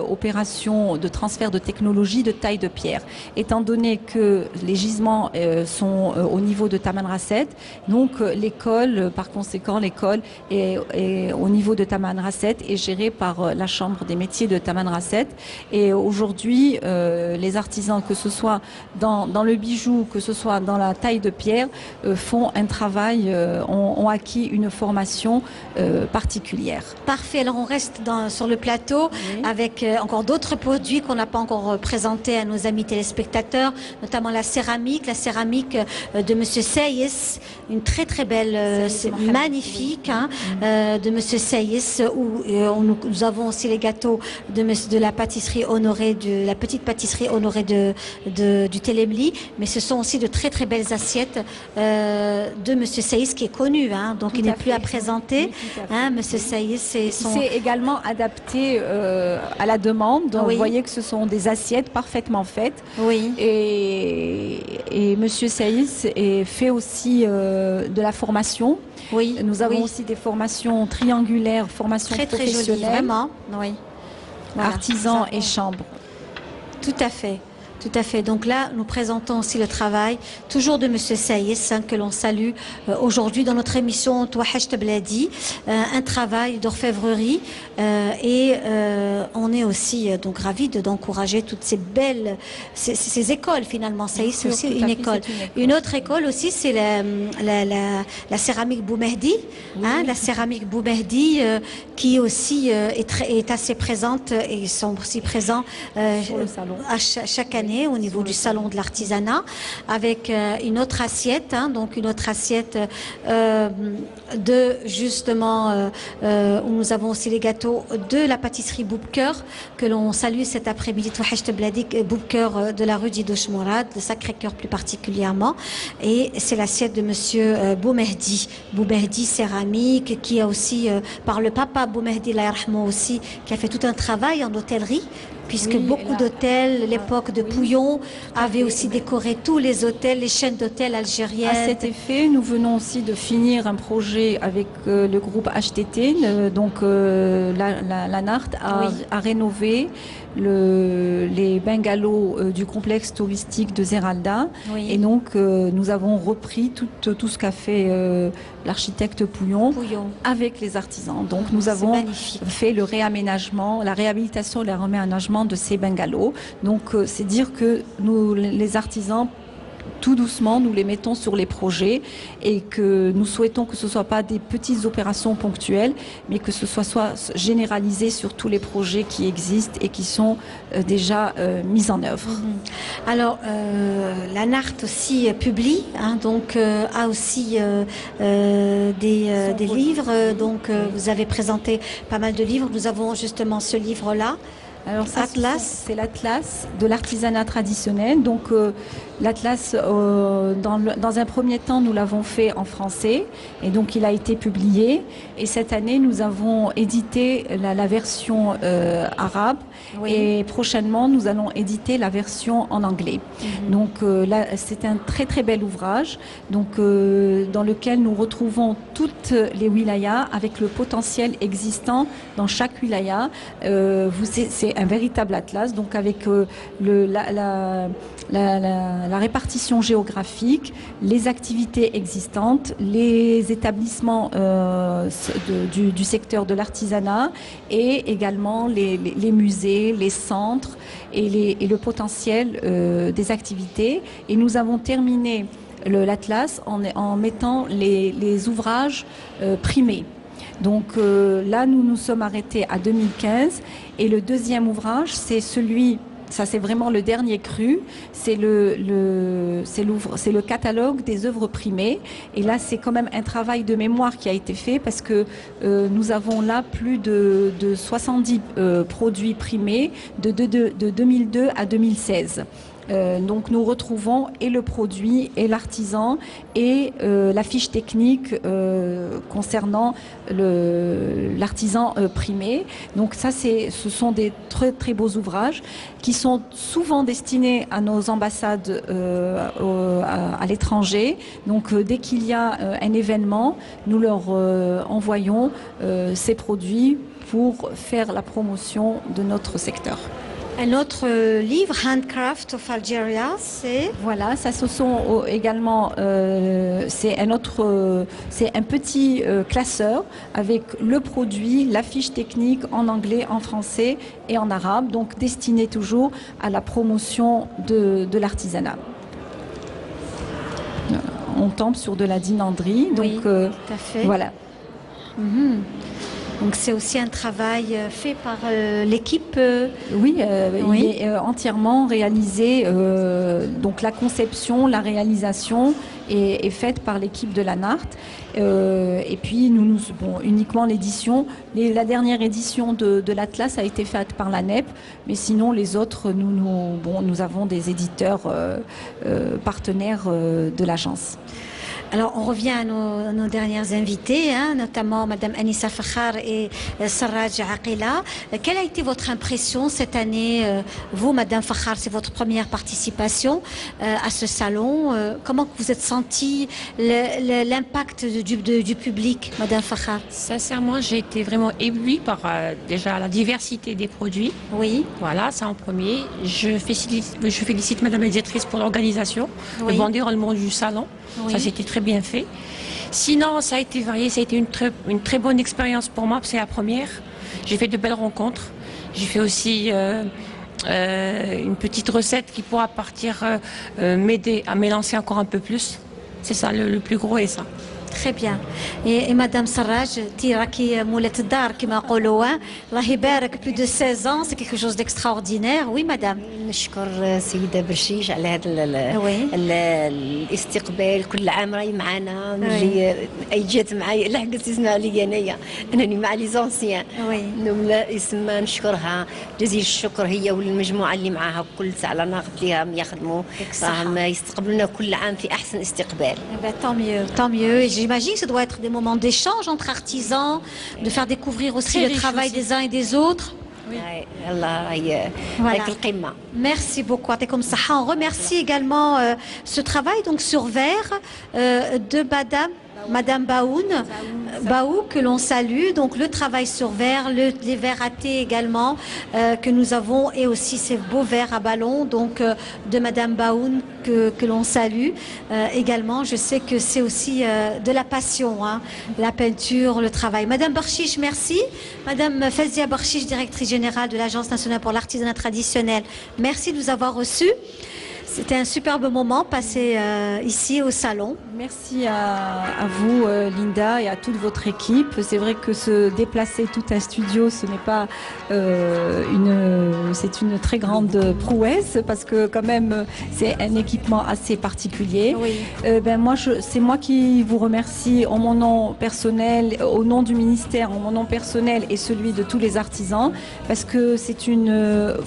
opération de transfert de technologie de taille de pierre. Étant donné que les gisements sont au niveau de Tamanrasset, donc par conséquent l'école est au niveau de Tamanrasset est gérée par la Chambre des métiers de Tamanrasset. Et aujourd'hui, les artisans, que ce soit dans le bijou, que ce soit dans la taille de pierre, font un travail, ont acquis une formation particulière. Parfait, alors on reste sur le plateau avec encore d'autres produits qu'on n'a pas encore présentés à nos amis téléspectateurs, notamment la céramique de Monsieur Seyes, une très très belle, magnifique, de Monsieur Seyes, où nous avons aussi les gâteaux de la pâtisserie honorée, de la petite pâtisserie honorée du Télémli, mais ce sont aussi de très très belles assiettes de Monsieur Seyes qui est connu, donc il n'est plus à présenter. Monsieur Seyes, c'est également adapté à la demande. Donc, vous voyez que ce sont des assiettes parfaitement faites. Et Monsieur Seyes fait aussi de la formation. Nous avons aussi des formations triangulaires, formations professionnelles, très jolies, vraiment. Artisans et chambres. Tout à fait. Tout à fait. Donc là, nous présentons aussi le travail, toujours de Monsieur Seyes, que l'on salue aujourd'hui dans notre émission Touahecht Bladi, un travail d'orfèvrerie. Et on est aussi donc ravis d'encourager toutes ces belles, ces écoles finalement. Seyes, c'est aussi une école. Une autre école aussi, c'est la céramique Boumehdi. La céramique Boumehdi qui aussi est assez présente et sont aussi présents à chaque année au niveau du salon de l'artisanat avec une autre assiette, donc une autre assiette de justement où nous avons aussi les gâteaux de la pâtisserie Boubker que l'on salue cet après-midi, Touahecht Bladi, Boubker de la rue Didouche Mourad, de Sacré-Cœur plus particulièrement, et c'est l'assiette de Monsieur Boumehdi céramique, qui a aussi par le papa Boumehdi Laïrahmo aussi, qui a fait tout un travail en hôtellerie, puisque beaucoup d'hôtels, l'époque de Pouillon, avaient aussi décoré tous les hôtels, les chaînes d'hôtels algériennes. À cet effet, nous venons aussi de finir un projet avec le groupe HTT, donc la NART a rénové les bungalows du complexe touristique de Zeralda. Et donc nous avons repris tout ce qu'a fait l'architecte Pouillon avec les artisans. Donc nous avons fait le réaménagement, la réhabilitation et le réaménagement de ces bungalows. Donc c'est dire que nous, les artisans, tout doucement, nous les mettons sur les projets et que nous souhaitons que ce ne soit pas des petites opérations ponctuelles, mais que ce soit généralisé sur tous les projets qui existent et qui sont déjà mis en œuvre. Alors, la NART aussi publie, donc a aussi des livres. Donc, vous avez présenté pas mal de livres. Nous avons justement ce livre-là. Alors c'est l'atlas de l'artisanat traditionnel. Donc l'atlas, dans un premier temps, nous l'avons fait en français et donc il a été publié. Et cette année, nous avons édité la version arabe et prochainement, nous allons éditer la version en anglais. Donc là, c'est un très très bel ouvrage donc, dans lequel nous retrouvons toutes les wilayas avec le potentiel existant dans chaque wilaya. C'est un véritable atlas, donc avec la répartition géographique, les activités existantes, les établissements du secteur de l'artisanat et également les musées, les centres et le potentiel des activités. Et nous avons terminé l'Atlas en mettant les ouvrages primés. Donc là, nous nous sommes arrêtés à 2015 et le deuxième ouvrage, c'est celui, ça c'est vraiment le dernier cru, c'est le catalogue des œuvres primées. Et là, c'est quand même un travail de mémoire qui a été fait parce que nous avons là plus de 70 produits primés de 2002 à 2016. Donc nous retrouvons et le produit et l'artisan et la fiche technique concernant l'artisan primé. Donc ça, ce sont des très très beaux ouvrages qui sont souvent destinés à nos ambassades à l'étranger. Donc dès qu'il y a un événement, nous leur envoyons ces produits pour faire la promotion de notre secteur. Un autre livre, Handcraft of Algeria, c'est... Voilà, ça ce sont également, c'est un petit classeur avec le produit, la fiche technique en anglais, en français et en arabe, donc destiné toujours à la promotion de l'artisanat. On tombe sur de la dinanderie, donc oui, tout à fait. Voilà. Donc c'est aussi un travail fait par l'équipe. Oui, il est entièrement réalisé. Donc la conception, la réalisation est faite par l'équipe de la NART. Et puis uniquement l'édition. La dernière édition de l'Atlas a été faite par la NEP, mais sinon les autres, nous avons des éditeurs partenaires de l'agence. Alors, on revient à nos dernières invitées, notamment Madame Anissa Fakhar et Sarraj Aqila. Quelle a été votre impression cette année, vous, Madame Fakhar, c'est votre première participation à ce salon. Comment vous êtes senti l'impact du public, Madame Fakhar? Sincèrement, j'ai été vraiment éblouie par déjà la diversité des produits. Oui. Voilà, ça en premier. Je félicite Madame la directrice pour l'organisation, le bon déroulement du salon. Oui. Ça, c'était très bien fait. Sinon, ça a été varié, ça a été une très bonne expérience pour moi, c'est la première. J'ai fait de belles rencontres. J'ai fait aussi une petite recette qui pourra m'aider à m'élancer encore un peu plus. C'est ça, le plus gros est ça. Très bien. Et Madame Sarraj, Tiraki Moulet Dar, qui m'a قولوا الله يبارك, plus de 16 ans, c'est quelque chose d'extraordinaire. Oui, Madame. نشكر سيدة برشيش على هذا الاستقبال. كل عام راهي معنا، نجي أي جات معايا لحقت اسمها لي أنايا، أنني مع لي زونسيان. نملا اسمها نشكرها جزيل الشكر، هي والمجموعة اللي معاها كل ساعة لا ناقص ليهم يخدموا، راهم يستقبلونا كل عام في أحسن استقبال. Tant mieux, tant mieux. Et j'imagine que ça doit être des moments d'échange entre artisans, de faire découvrir aussi le travail des uns et des autres. Oui. Voilà. Merci beaucoup. On remercie également ce travail donc sur verre de Madame Baou, que l'on salue. Donc le travail sur verre, les verres à thé également que nous avons, et aussi ces beaux verres à ballon donc de Madame Baoun que l'on salue également. Je sais que c'est aussi de la passion, la peinture, le travail. Madame Barchiche, merci. Madame Fazia Barchiche, directrice générale de l'Agence nationale pour l'artisanat traditionnel, merci de nous avoir reçus. C'était un superbe moment passé ici au salon. Merci à vous, Linda, et à toute votre équipe. C'est vrai que se déplacer tout un studio, ce n'est pas c'est une très grande prouesse, parce que quand même c'est un équipement assez particulier. Oui. C'est moi qui vous remercie en mon nom personnel, au nom du ministère, en mon nom personnel et celui de tous les artisans, parce que c'est une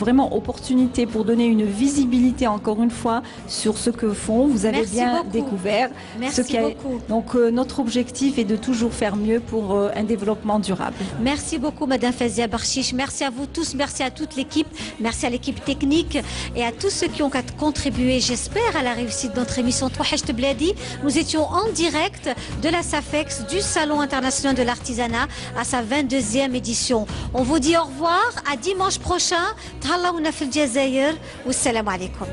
vraiment opportunité pour donner une visibilité encore une fois sur ce que font. Vous avez bien découvert. Merci beaucoup. Donc notre objectif est de toujours faire mieux pour un développement durable. Merci beaucoup Madame Fazia Barchiche. Merci à vous tous, merci à toute l'équipe, merci à l'équipe technique et à tous ceux qui ont contribué, j'espère, à la réussite de notre émission Touhacht Bladi. Nous étions en direct de la SAFEX, du Salon international de l'artisanat, à sa 22e édition. On vous dit au revoir, à dimanche prochain. Tahallaouna fil Jazair. Wassalamu alaikum.